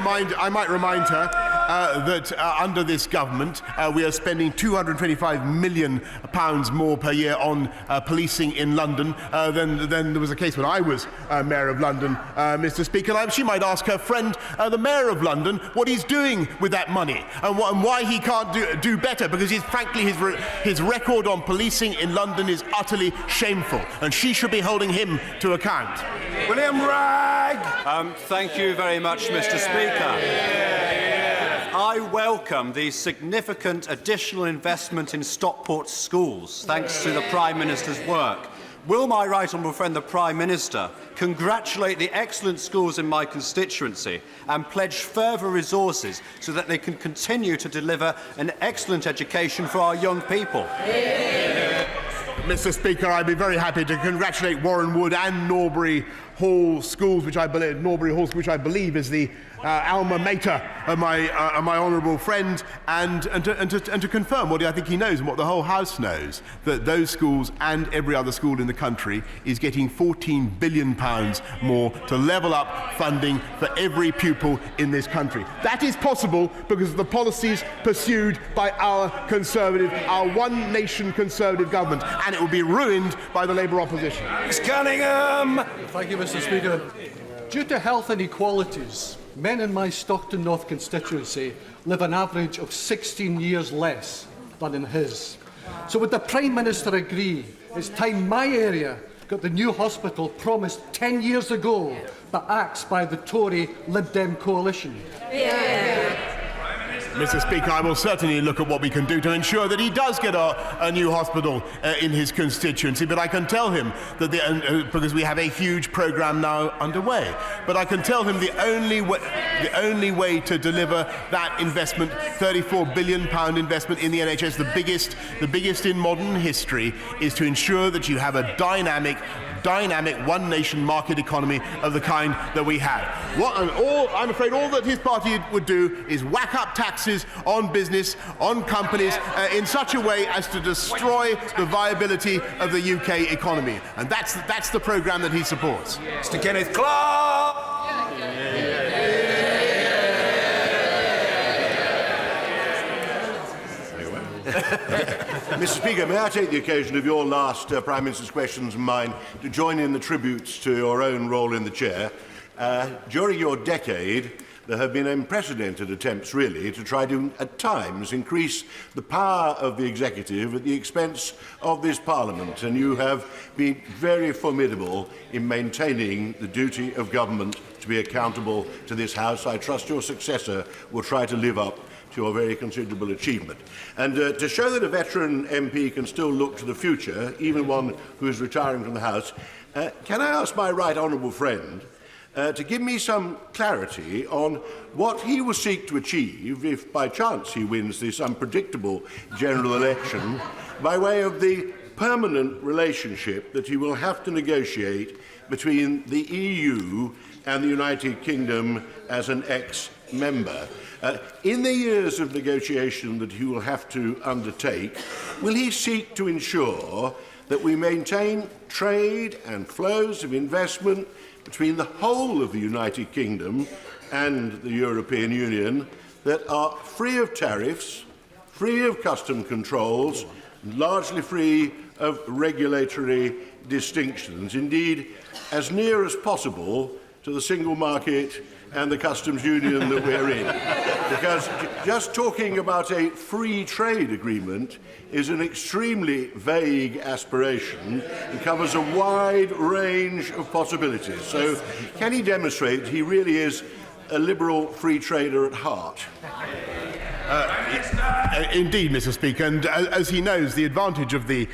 remind her that under this government we are spending £225 million more per year on policing in London than there was a case when I was Mayor of London, Mr. Speaker. She might ask her friend, the Mayor of London, what he's doing with that money and why he can't do better, because frankly his record on policing in London is utterly shameful, and she should be holding him to account. William Ragg. Thank you very much, Mr. Speaker. I welcome the significant additional investment in Stockport schools, thanks to the Prime Minister's work. Will my right honourable friend, the Prime Minister, congratulate the excellent schools in my constituency and pledge further resources so that they can continue to deliver an excellent education for our young people? Mr. Speaker, I'd be very happy to congratulate Warren Wood and Norbury Hall Schools, which I believe is the alma mater of my honourable friend, and to confirm what I think he knows and what the whole House knows, that those schools and every other school in the country is getting £14 billion more to level up funding for every pupil in this country. That is possible because of the policies pursued by our one nation Conservative government, and it will be ruined by the Labour opposition. Cunningham. Thank you, Mr. Speaker. Due to health inequalities, men in my Stockton North constituency live an average of 16 years less than in his. So would the Prime Minister agree it's time my area got the new hospital promised 10 years ago but axed by the Tory Lib Dem coalition? Mr. Speaker, I will certainly look at what we can do to ensure that he does get a new hospital in his constituency, but I can tell him that because we have a huge programme now underway, but I can tell him the only way to deliver that investment, £34 billion investment in the NHS, the biggest in modern history, is to ensure that you have a dynamic one nation market economy of the kind that we have. I'm afraid all that his party would do is whack up taxes taxes on business, on companies, in such a way as to destroy the viability of the UK economy. And that's the programme that he supports. Mr. Kenneth Clark! Mr. Speaker, may I take the occasion of your last Prime Minister's questions and mine to join in the tributes to your own role in the chair. During your decade, there have been unprecedented attempts, really, to try to, at times, increase the power of the executive at the expense of this Parliament, and you have been very formidable in maintaining the duty of government to be accountable to this House. I trust your successor will try to live up to your very considerable achievement. And to show that a veteran MP can still look to the future, even one who is retiring from the House, can I ask my right honourable friend to give me some clarity on what he will seek to achieve if by chance he wins this unpredictable general election by way of the permanent relationship that he will have to negotiate between the EU and the United Kingdom as an ex-member. In the years of negotiation that he will have to undertake, will he seek to ensure that we maintain trade and flows of investment between the whole of the United Kingdom and the European Union that are free of tariffs, free of custom controls, largely free of regulatory distinctions, indeed as near as possible to the single market and the customs union that we're in? Because just talking about a free trade agreement is an extremely vague aspiration and covers a wide range of possibilities. So can he demonstrate that he really is a liberal free trader at heart? Indeed, Mr. Speaker, and as he knows, the advantage of the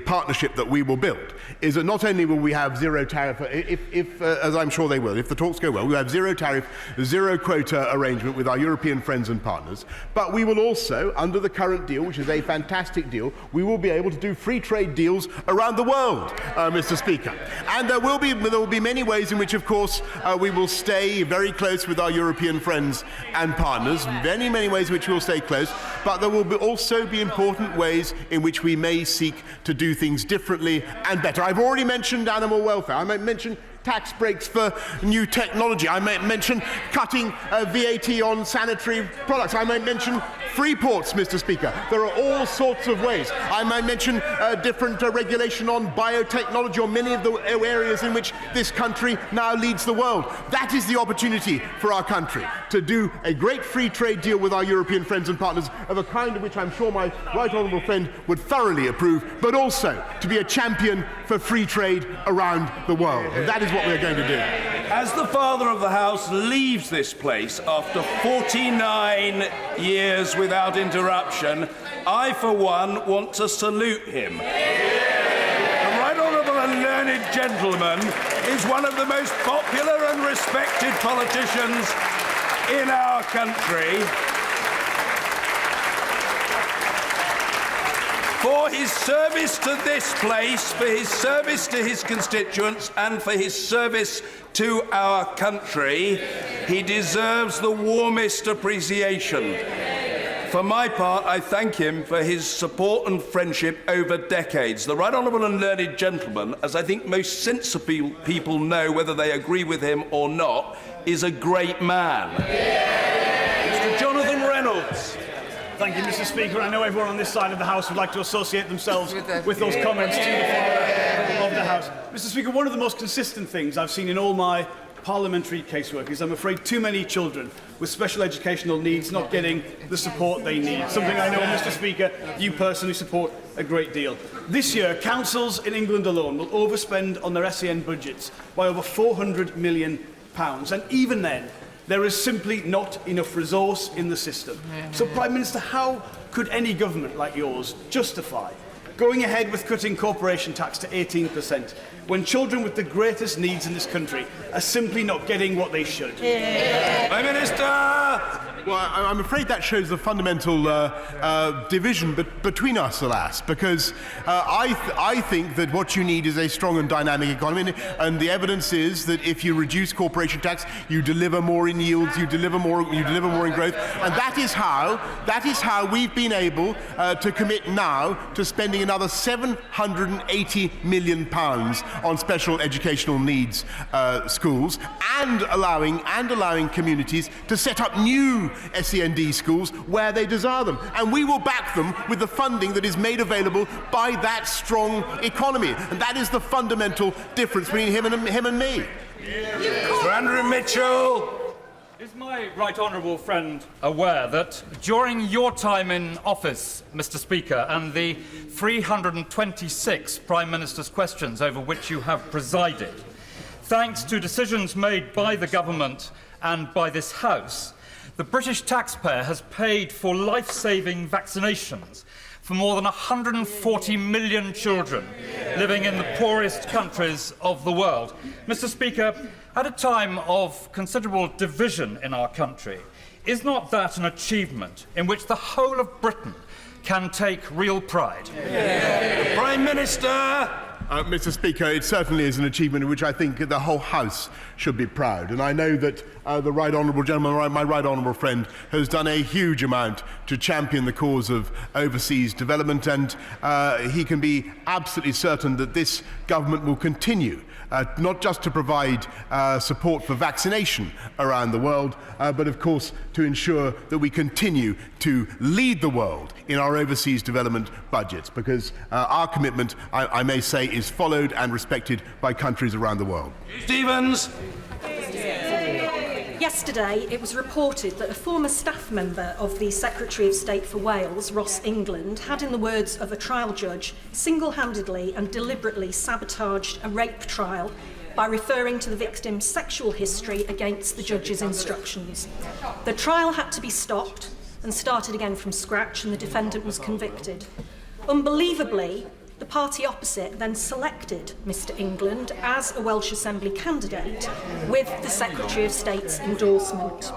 partnership that we will build is that not only will we have zero tariff, as I'm sure they will, if the talks go well, we'll have zero tariff, zero quota arrangement with our European friends and partners, but we will also, under the current deal, which is a fantastic deal, we will be able to do free trade deals around the world, Mr. Speaker. And there will be many ways in which, of course, we will stay very close with our European friends and partners, many ways in which we will stay close, but there will also be important ways in which we may seek to do things differently and better. I've already mentioned animal welfare. I might mention tax breaks for new technology. I might mention cutting VAT on sanitary products. I might mention free ports, Mr. Speaker. There are all sorts of ways. I might mention different regulation on biotechnology or many of the areas in which this country now leads the world. That is the opportunity for our country to do a great free trade deal with our European friends and partners of a kind of which I'm sure my right honourable friend would thoroughly approve, but also to be a champion for free trade around the world. And that is what we're going to do. As the Father of the House leaves this place after 49 years without interruption, I, for one, want to salute him. The Right Honourable and learned gentleman is one of the most popular and respected politicians in our country. For his service to this place, for his service to his constituents, and for his service to our country, he deserves the warmest appreciation. For my part, I thank him for his support and friendship over decades. The Right Honourable and learned gentleman, as I think most sensible people know whether they agree with him or not, is a great man. Mr. Jonathan Reynolds. Thank you, Mr. Speaker. I know everyone on this side of the House would like to associate themselves with those comments to the floor of the House. Mr. Speaker, one of the most consistent things I've seen in all my parliamentary casework is, I'm afraid, too many children with special educational needs not getting the support they need. Something I know, Mr. Speaker, you personally support a great deal. This year, councils in England alone will overspend on their SEN budgets by over £400 million. And even then, there is simply not enough resource in the system. So, Prime Minister, how could any government like yours justify going ahead with cutting corporation tax to 18% when children with the greatest needs in this country are simply not getting what they should? Prime Minister! Well, I'm afraid that shows a fundamental division between us, alas, because I think that what you need is a strong and dynamic economy, and the evidence is that if you reduce corporation tax, you deliver more in yields, you deliver more in growth, and that is how we've been able to commit now to spending another £780 million on special educational needs schools, and allowing communities to set up new SEND schools where they desire them. And we will back them with the funding that is made available by that strong economy. And that is the fundamental difference between him and me. Mr. Andrew Mitchell. Is my right honourable friend aware that during your time in office, Mr. Speaker, and the 326 Prime Minister's questions over which you have presided, thanks to decisions made by the government and by this House, the British taxpayer has paid for life-saving vaccinations for more than 140 million children living in the poorest countries of the world. Mr. Speaker, at a time of considerable division in our country, is not that an achievement in which the whole of Britain can take real pride? The Prime Minister. Mr. Speaker, it certainly is an achievement in which I think the whole House should be proud. And I know that the right honourable gentleman, my right honourable friend, has done a huge amount to champion the cause of overseas development, and he can be absolutely certain that this government will continue not just to provide support for vaccination around the world, but of course to ensure that we continue to lead the world in our overseas development budgets, because our commitment, I may say, is followed and respected by countries around the world. Stevens. Yesterday, it was reported that a former staff member of the Secretary of State for Wales, Ross England, had, in the words of a trial judge, single-handedly and deliberately sabotaged a rape trial by referring to the victim's sexual history against the judge's instructions. The trial had to be stopped and started again from scratch, and the defendant was convicted. Unbelievably, the party opposite then selected Mr. England as a Welsh Assembly candidate with the Secretary of State's endorsement.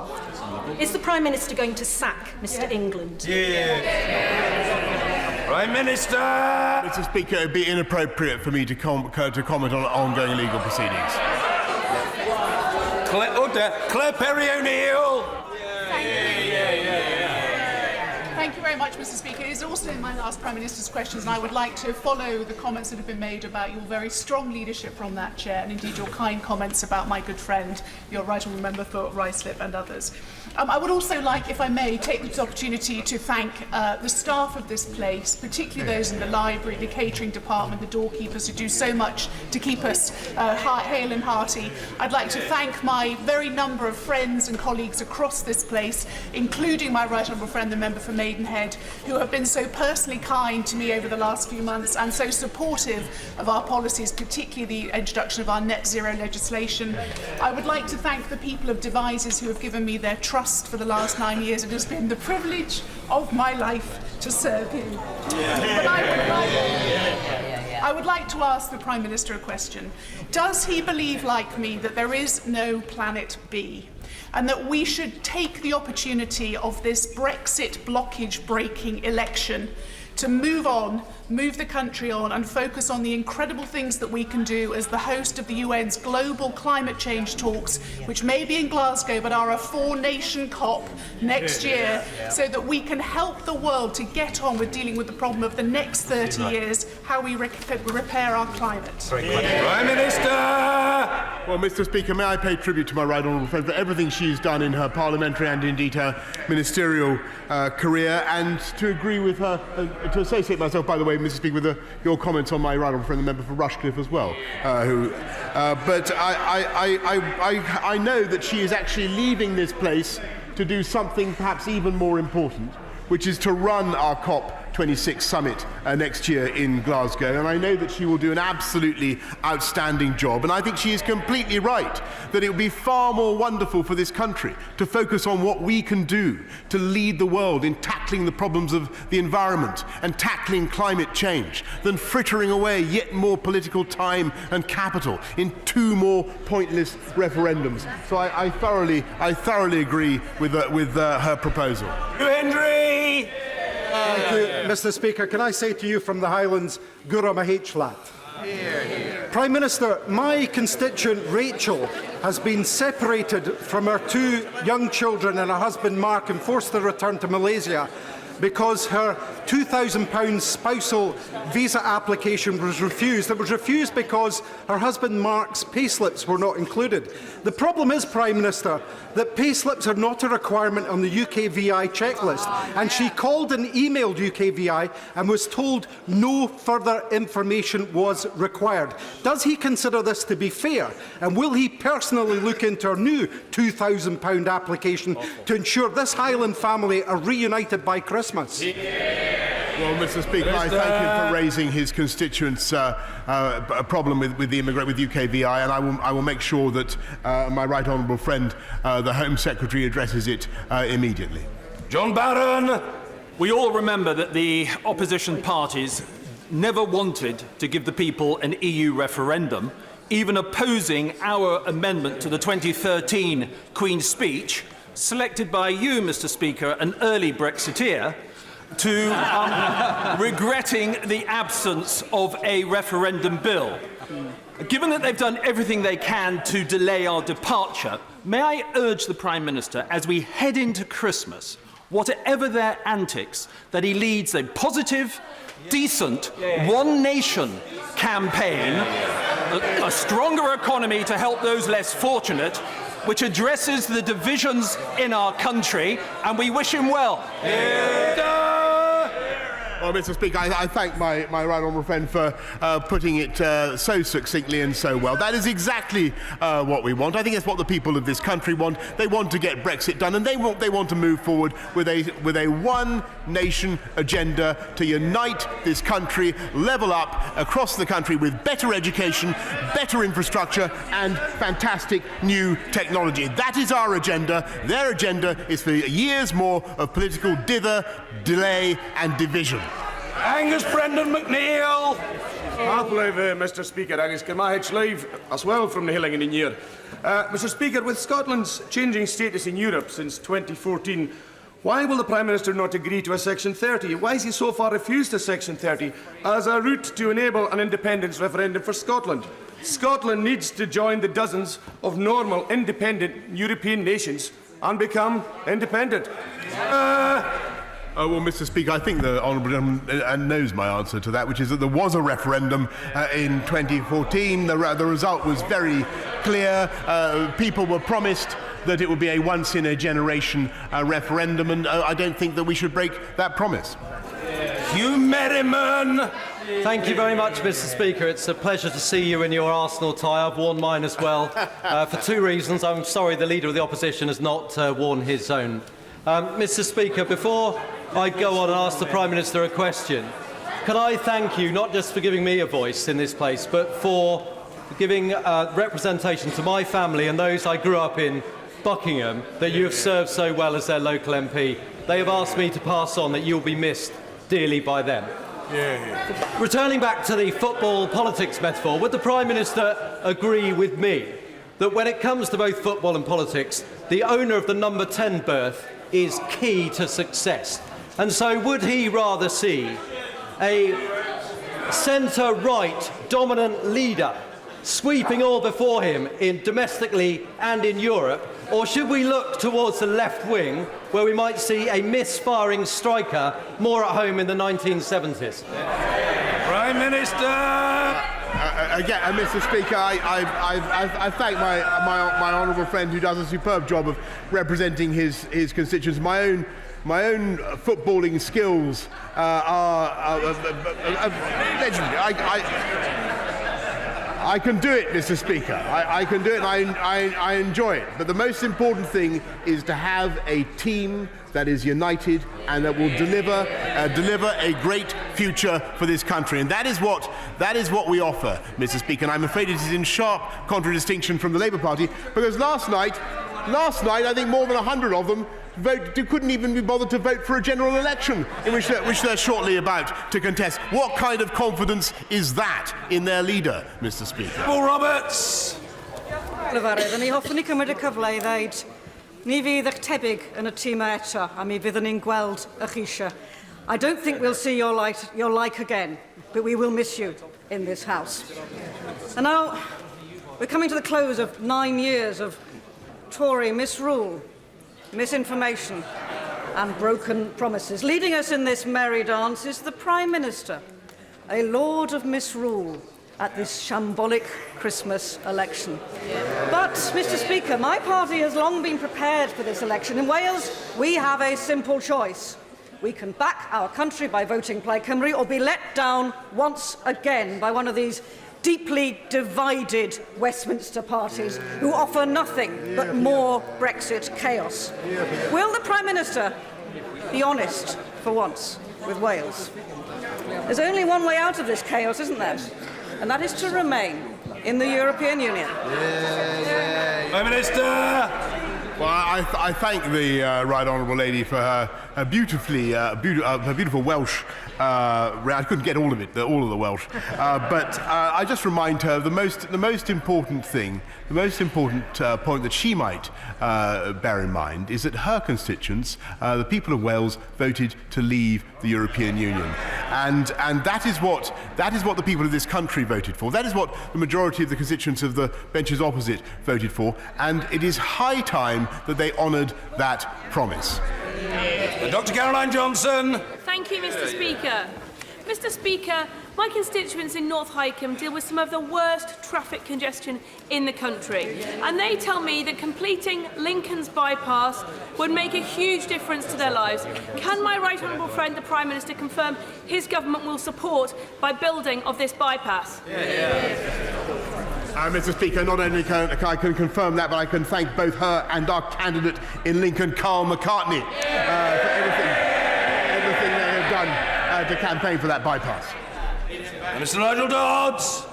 Is the Prime Minister going to sack Mr. England? Yes. Prime Minister! Mr. Speaker, it would be inappropriate for me to comment on ongoing legal proceedings. Claire Perry-O'Neill! Thank you very much, Mr. Speaker. It is also in my last Prime Minister's questions, and I would like to follow the comments that have been made about your very strong leadership from that chair, and indeed your kind comments about my good friend, your right honourable member for Ruislip and others. I would also like, if I may, take this opportunity to thank the staff of this place, particularly those in the library, the catering department, the doorkeepers, who do so much to keep us hale and hearty. I'd like to thank my very number of friends and colleagues across this place, including my right honourable friend, the member for Maidenhead, who have been so personally kind to me over the last few months and so supportive of our policies, particularly the introduction of our net zero legislation. I would like to thank the people of Devizes who have given me their trust for the last 9 years. It has been the privilege of my life to serve you. But I would like to ask the Prime Minister a question. Does he believe, like me, that there is no planet B, and that we should take the opportunity of this Brexit blockage-breaking election to move on, move the country on, and focus on the incredible things that we can do as the host of the UN's global climate change talks, which may be in Glasgow but are a 4-nation COP next year, so that we can help the world to get on with dealing with the problem of the next 30 years, how we repair our climate. Prime Minister! Well, Mr. Speaker, may I pay tribute to my right honourable friend for everything she's done in her parliamentary and indeed her ministerial career, and to agree with her, to associate myself, by the way, Mr. Speaker, with your comments on my right honourable friend, the member for Rushcliffe as well. But I know that she is actually leaving this place to do something perhaps even more important, which is to run our COP COP26 summit next year in Glasgow, and I know that she will do an absolutely outstanding job. And I think she is completely right that it would be far more wonderful for this country to focus on what we can do to lead the world in tackling the problems of the environment and tackling climate change than frittering away yet more political time and capital in 2 more pointless referendums. So I thoroughly agree with her proposal. Henry! Thank you, Mr. Speaker. Can I say to you from the Highlands, Gura Mahechlat? Prime Minister, my constituent Rachel has been separated from her 2 young children and her husband Mark and forced to return to Malaysia because her £2,000 spousal visa application was refused. It was refused because her husband Mark's payslips were not included. The problem is, Prime Minister, that payslips are not a requirement on the UKVI checklist, and she called and emailed UKVI and was told no further information was required. Does he consider this to be fair, and will he personally look into her new £2,000 application to ensure this Highland family are reunited by Christmas? Well, Mr. Speaker, I thank him for raising his constituents' problem with UKVI, and I will make sure that my right honourable friend, the Home Secretary, addresses it immediately. John Barron, we all remember that the opposition parties never wanted to give the people an EU referendum, even opposing our amendment to the 2013 Queen's Speech, selected by you, Mr. Speaker, an early Brexiteer, to regretting the absence of a referendum bill. Given that they've done everything they can to delay our departure, may I urge the Prime Minister, as we head into Christmas, whatever their antics, that he leads a positive, decent, one nation campaign, a stronger economy to help those less fortunate, which addresses the divisions in our country, and we wish him well. Well, Mr. Speaker, I thank my right honourable friend for putting it so succinctly and so well. That is exactly what we want. I think it's what the people of this country want. They want to get Brexit done, and they want to move forward with a one-nation agenda to unite this country, level up across the country with better education, better infrastructure, and fantastic new technology. That is our agenda. Their agenda is for years more of political dither, delay, and division. Angus Brendan McNeill. Happily, Mr. Speaker, Angus Kermahich live as well from the Hillingen in year. Mr. Speaker, with Scotland's changing status in Europe since 2014, why will the Prime Minister not agree to a Section 30? Why has he so far refused a Section 30 as a route to enable an independence referendum for Scotland? Scotland needs to join the dozens of normal, independent European nations and become independent. Well, Mr. Speaker, I think the honourable gentleman knows my answer to that, which is that there was a referendum in 2014. The result was very clear. People were promised that it would be a once-in-a-generation referendum, and I don't think that we should break that promise. Hugh Merriman. Thank you very much, Mr. Speaker. It's a pleasure to see you in your Arsenal tie. I've worn mine as well. For 2 reasons. I'm sorry the Leader of the Opposition has not worn his own. Mr. Speaker, before I go on and ask the Prime Minister a question, can I thank you not just for giving me a voice in this place, but for giving representation to my family and those I grew up in Buckingham that you have served so well as their local MP. They have asked me to pass on that you'll be missed dearly by them. Returning back to the football politics metaphor, would the Prime Minister agree with me that when it comes to both football and politics, the owner of the number 10 berth is key to success? And so would he rather see a centre-right dominant leader sweeping all before him domestically and in Europe, or should we look towards the left wing where we might see a misfiring striker more at home in the 1970s? Prime Minister! Again, Mr. Speaker, I thank my honourable friend who does a superb job of representing his constituents. My own footballing skills are legendary. I can do it, Mr. Speaker. I can do it, and I enjoy it. But the most important thing is to have a team that is united and that will deliver a great future for this country. And that is what we offer, Mr. Speaker. And I'm afraid it is in sharp contradistinction from the Labour Party, because last night, I think more than 100 of them couldn't even be bothered to vote for a general election in which they're shortly about to contest. What kind of confidence is that in their leader, Mr. Speaker? Paul Roberts. Lefarydd, ni hoffwn ni cymryd y cyfle I ddeud, ni fydd eich tebyg yn y tîm eto, a mi fyddwn ni'n gweld eich eisiau. I don't think we'll see your like again, but we will miss you in this House. And now, we're coming to the close of 9 years of Tory misrule, misinformation and broken promises. Leading us in this merry dance is the Prime Minister, a lord of misrule at this shambolic Christmas election. But, Mr. Speaker, my party has long been prepared for this election. In Wales, we have a simple choice. We can back our country by voting Plaid Cymru or be let down once again by one of these deeply divided Westminster parties who offer nothing but more Brexit chaos. Will the Prime Minister be honest for once with Wales? There's only one way out of this chaos, isn't there? And that is to remain in the European Union. Prime Minister! Well, I thank the right honourable lady for her beautiful Welsh. I couldn't get all of it, all of the Welsh, but I just remind her the most important thing, the most important point that she might bear in mind is that her constituents, the people of Wales, voted to leave the European Union, and that is what the people of this country voted for. That is what the majority of the constituents of the benches opposite voted for, and it is high time that they honoured that promise. Dr. Caroline Johnson. Thank you, Mr. Speaker. Mr. Speaker, my constituents in North Wycombe deal with some of the worst traffic congestion in the country, and they tell me that completing Lincoln's bypass would make a huge difference to their lives. Can my right honourable friend, the Prime Minister, confirm his government will support by building of this bypass? Mr. Speaker, not only can I confirm that, but I can thank both her and our candidate in Lincoln, Carl McCartney, for everything they have done to campaign for that bypass. Mr. Nigel Dodds.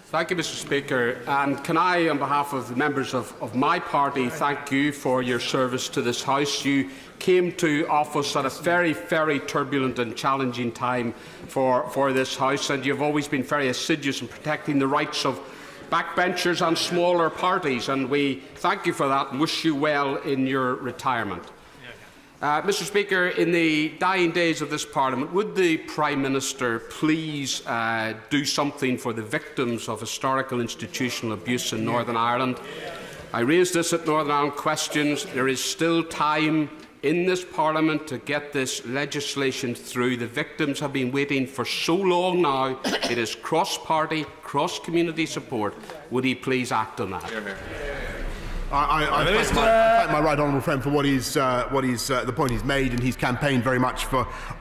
Thank you, Mr. Speaker. And can I, on behalf of the members of my party, thank you for your service to this House. You came to office at a very, very turbulent and challenging time for this House, and you've always been very assiduous in protecting the rights of backbenchers and smaller parties, and we thank you for that and wish you well in your retirement. Mr. Speaker, in the dying days of this Parliament, would the Prime Minister please do something for the victims of historical institutional abuse in Northern Ireland? I raised this at Northern Ireland Questions. There is still time in this Parliament to get this legislation through. The victims have been waiting for so long now. It is cross-party, cross-community support. Would he please act on that? I thank my right honourable friend for the point he's made, and he's campaigned very much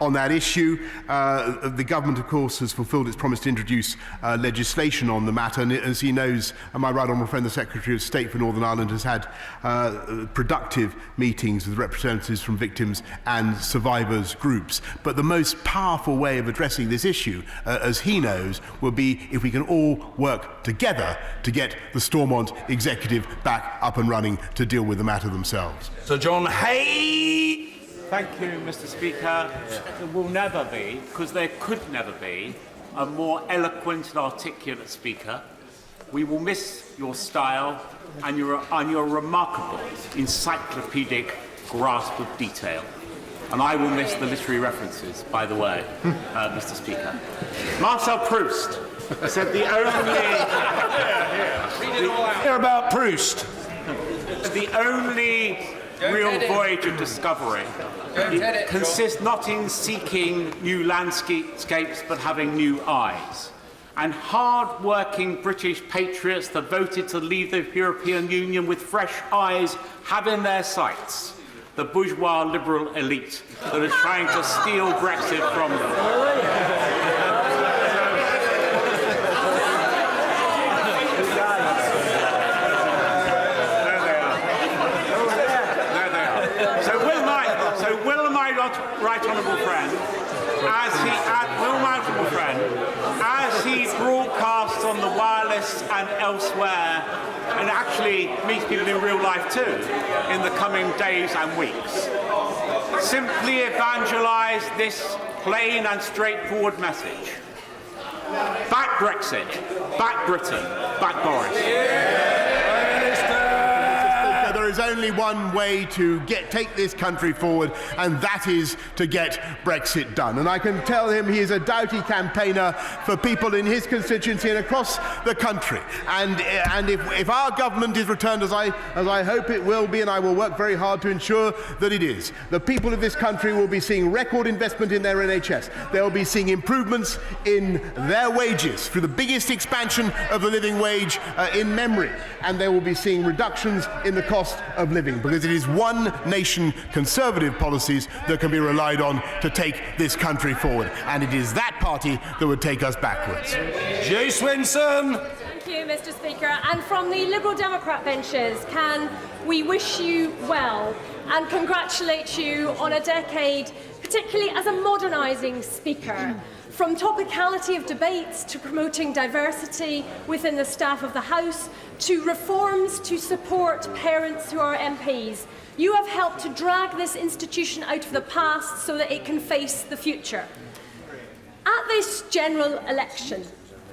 on that issue. The government, of course, has fulfilled its promise to introduce legislation on the matter, and as he knows, my right honourable friend, the Secretary of State for Northern Ireland, has had productive meetings with representatives from victims and survivors groups. But the most powerful way of addressing this issue, as he knows, will be if we can all work together to get the Stormont executive back up and running to deal with the matter themselves. Sir John Hay. Thank you, Mr. Speaker. There will never be, because there could never be, a more eloquent and articulate speaker. We will miss your style and your remarkable encyclopedic grasp of detail. And I will miss the literary references, by the way, Mr. Speaker. Marcel Proust said the only... Hear about Proust. The only real voyage of discovery consists not in seeking new landscapes but having new eyes. And hard-working British patriots that voted to leave the European Union with fresh eyes have in their sights the bourgeois liberal elite that are trying to steal Brexit from them. Palace and elsewhere, and actually meet people in real life too in the coming days and weeks. Simply evangelise this plain and straightforward message. Back Brexit, back Britain, back Boris. There is only one way to take this country forward, and that is to get Brexit done. And I can tell him he is a doughty campaigner for people in his constituency and across the country. And if our government is returned, as I hope it will be, and I will work very hard to ensure that it is, the people of this country will be seeing record investment in their NHS. They will be seeing improvements in their wages through the biggest expansion of the living wage in memory, and they will be seeing reductions in the cost of living, because it is one nation Conservative policies that can be relied on to take this country forward, and it is that party that would take us backwards. Jay Swinson. Thank you, Mr. Speaker. And from the Liberal Democrat benches, can we wish you well and congratulate you on a decade, particularly as a modernising Speaker. From topicality of debates to promoting diversity within the staff of the House, to reforms to support parents who are MPs, you have helped to drag this institution out of the past so that it can face the future. At this general election,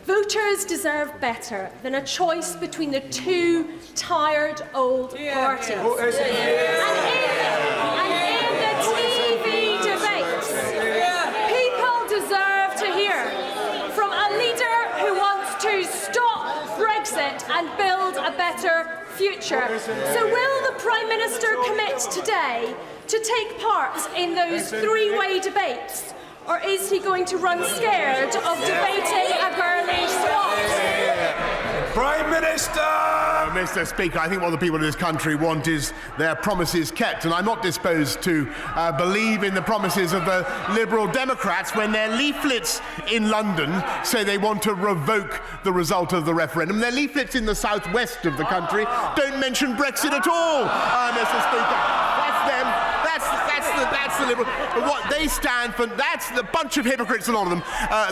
voters deserve better than a choice between the two tired old parties. And in the TV debates, people deserve to hear from a leader who wants to stop Brexit and build a better future. So will the Prime Minister commit today to take part in those three-way debates? Or is he going to run scared of debating a girly swat? Prime Minister! Mr. Speaker, I think what the people of this country want is their promises kept, and I'm not disposed to believe in the promises of the Liberal Democrats when their leaflets in London say they want to revoke the result of the referendum. Their leaflets in the southwest of the country don't mention Brexit at all, Mr. Speaker. That's them. That's the Liberal. What they stand for, that's the bunch of hypocrites, a lot of them.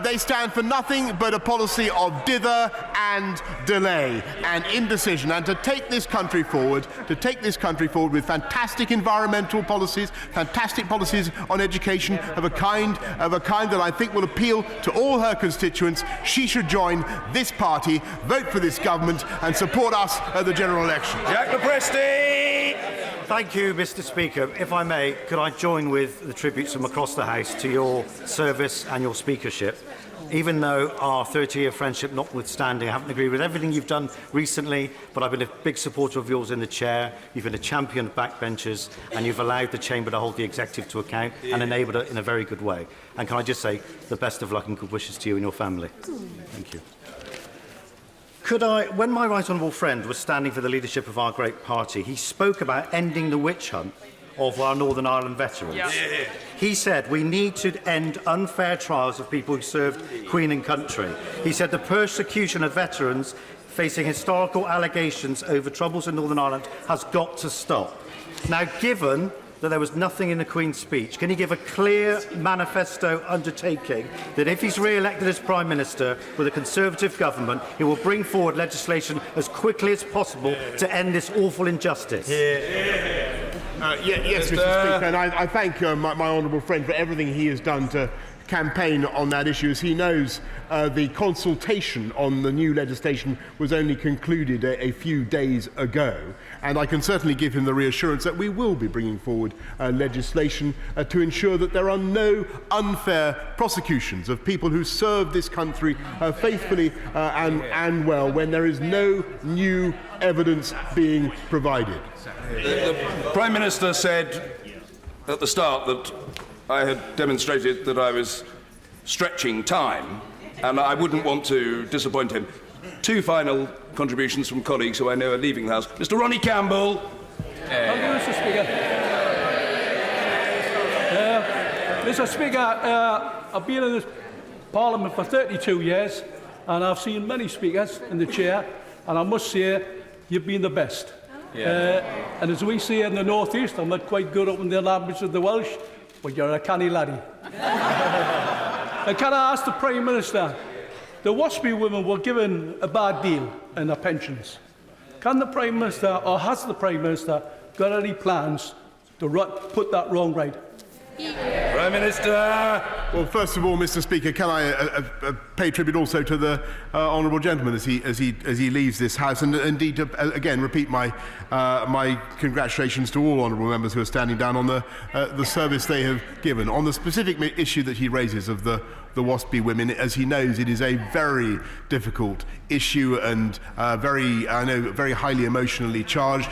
They stand for nothing but a policy of dither and delay and indecision, and to take this country forward with fantastic environmental policies, fantastic policies on education of a kind that I think will appeal to all her constituents. She should join this party, vote for this government, and support us at the general election. Jack LaPresti! Thank you, Mr. Speaker. If I may, could I join with the tributes from across the House to your service and your speakership? Even though our 30-year friendship notwithstanding, I haven't agreed with everything you've done recently, but I've been a big supporter of yours in the chair. You've been a champion of backbenchers, and you've allowed the Chamber to hold the Executive to account and enabled it in a very good way. And can I just say the best of luck and good wishes to you and your family. Thank you. When my right honourable friend was standing for the leadership of our great party, he spoke about ending the witch hunt of our Northern Ireland veterans. Yeah. He said we need to end unfair trials of people who served Queen and country. He said the persecution of veterans facing historical allegations over troubles in Northern Ireland has got to stop. Now, given that there was nothing in the Queen's speech, can he give a clear manifesto undertaking that if he's re-elected as Prime Minister with a Conservative government, he will bring forward legislation as quickly as possible to end this awful injustice? Yes, Mr. Speaker, and I thank my honourable friend for everything he has done to campaign on that issue. As he knows, the consultation on the new legislation was only concluded a few days ago, and I can certainly give him the reassurance that we will be bringing forward legislation to ensure that there are no unfair prosecutions of people who served this country faithfully and well when there is no new evidence being provided. The Prime Minister said at the start that I had demonstrated that I was stretching time, and I wouldn't want to disappoint him. Two final contributions from colleagues who I know are leaving the House. Mr. Ronnie Campbell. Thank you, Mr. Speaker. Mr. Speaker, I've been in this Parliament for 32 years, and I've seen many speakers in the chair, and I must say, you've been the best. And as we say in the North East, I'm not quite good up in the language of the Welsh, but you're a canny laddie. And can I ask the Prime Minister, The WASPy women were given a bad deal in their pensions. Can the Prime Minister, or has the Prime Minister, got any plans to put that wrong right? Prime Minister. Well, first of all, Mr. Speaker, can I pay tribute also to the honourable gentleman as he leaves this House, and indeed again repeat my congratulations to all honourable members who are standing down on the service they have given. On the specific issue that he raises of the WASPy women, as he knows, it is a very difficult issue and very highly emotionally charged.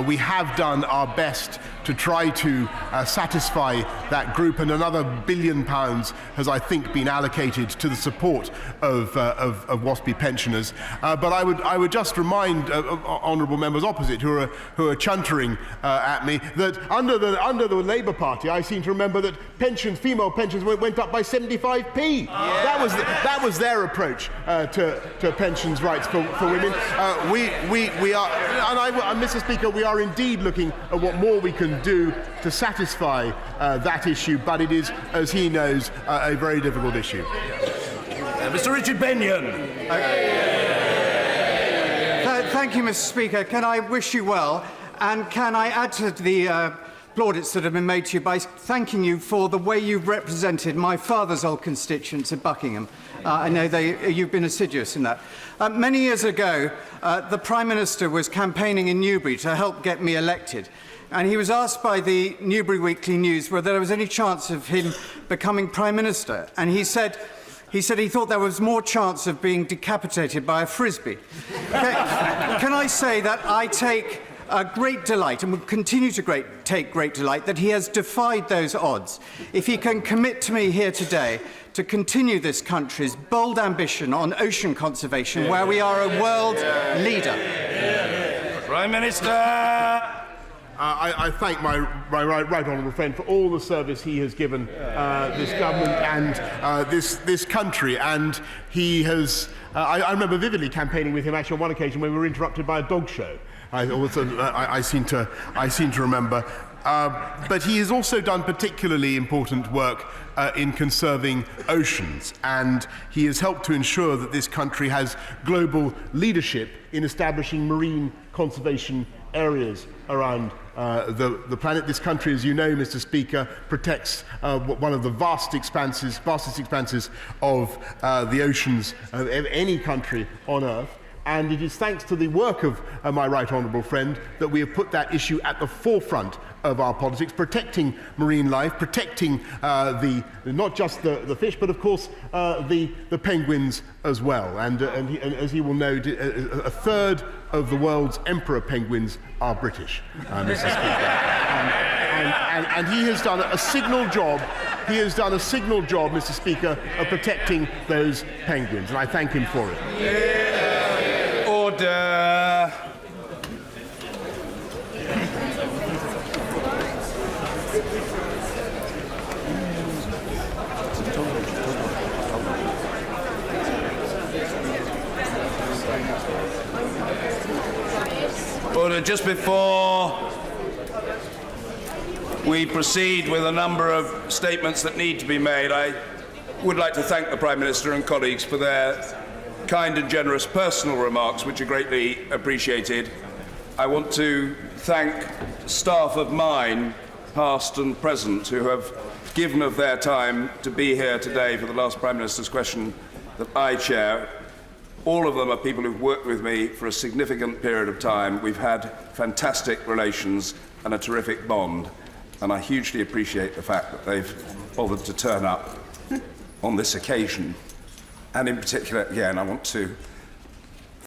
We have done our best to try to satisfy that group, and another £1 billion has, I think, been allocated to the support of WASPy pensioners. But I would just remind honourable members opposite who are chuntering at me that under the Labour Party, I seem to remember that female pensions went up by 75p. That was their approach to pensions rights for women. We are, and Mr. Speaker, we are indeed looking at what more we can do to satisfy that issue, but it is, as he knows, a very difficult issue. Mr. Richard Benyon. Thank you, Mr. Speaker. Can I wish you well, and can I add to the plaudits that have been made to you by thanking you for the way you've represented my father's old constituents in Buckingham. I know you've been assiduous in that. Many years ago, the Prime Minister was campaigning in Newbury to help get me elected. And he was asked by the Newbury Weekly News whether there was any chance of him becoming Prime Minister. And he said he thought there was more chance of being decapitated by a frisbee. Can I say that I take great delight, and will continue to take great delight, that he has defied those odds. If he can commit to me here today to continue this country's bold ambition on ocean conservation, where we are a world leader. Prime Minister. I thank my right honourable friend for all the service he has given this government and this country. And he has. I remember vividly campaigning with him actually on one occasion when we were interrupted by a dog show. I seem to remember. But he has also done particularly important work in conserving oceans, and he has helped to ensure that this country has global leadership in establishing marine conservation areas around the planet. This country, as you know, Mr. Speaker, protects one of the vastest expanses of the oceans of any country on Earth. And it is thanks to the work of my right honourable friend that we have put that issue at the forefront of our politics, protecting marine life, protecting not just the fish, but of course the penguins as well. And as he will know, a third of the world's emperor penguins are British, Mr. Speaker. And he has done a signal job. He has done a signal job, Mr. Speaker, of protecting those penguins, and I thank him for it. Order. Order. Just before we proceed with a number of statements that need to be made, I would like to thank the Prime Minister and colleagues for their kind and generous personal remarks, which are greatly appreciated. I want to thank staff of mine, past and present, who have given of their time to be here today for the last Prime Minister's question that I chair. All of them are people who've worked with me for a significant period of time. We've had fantastic relations and a terrific bond, and I hugely appreciate the fact that they've bothered to turn up on this occasion. And in particular, again, I want to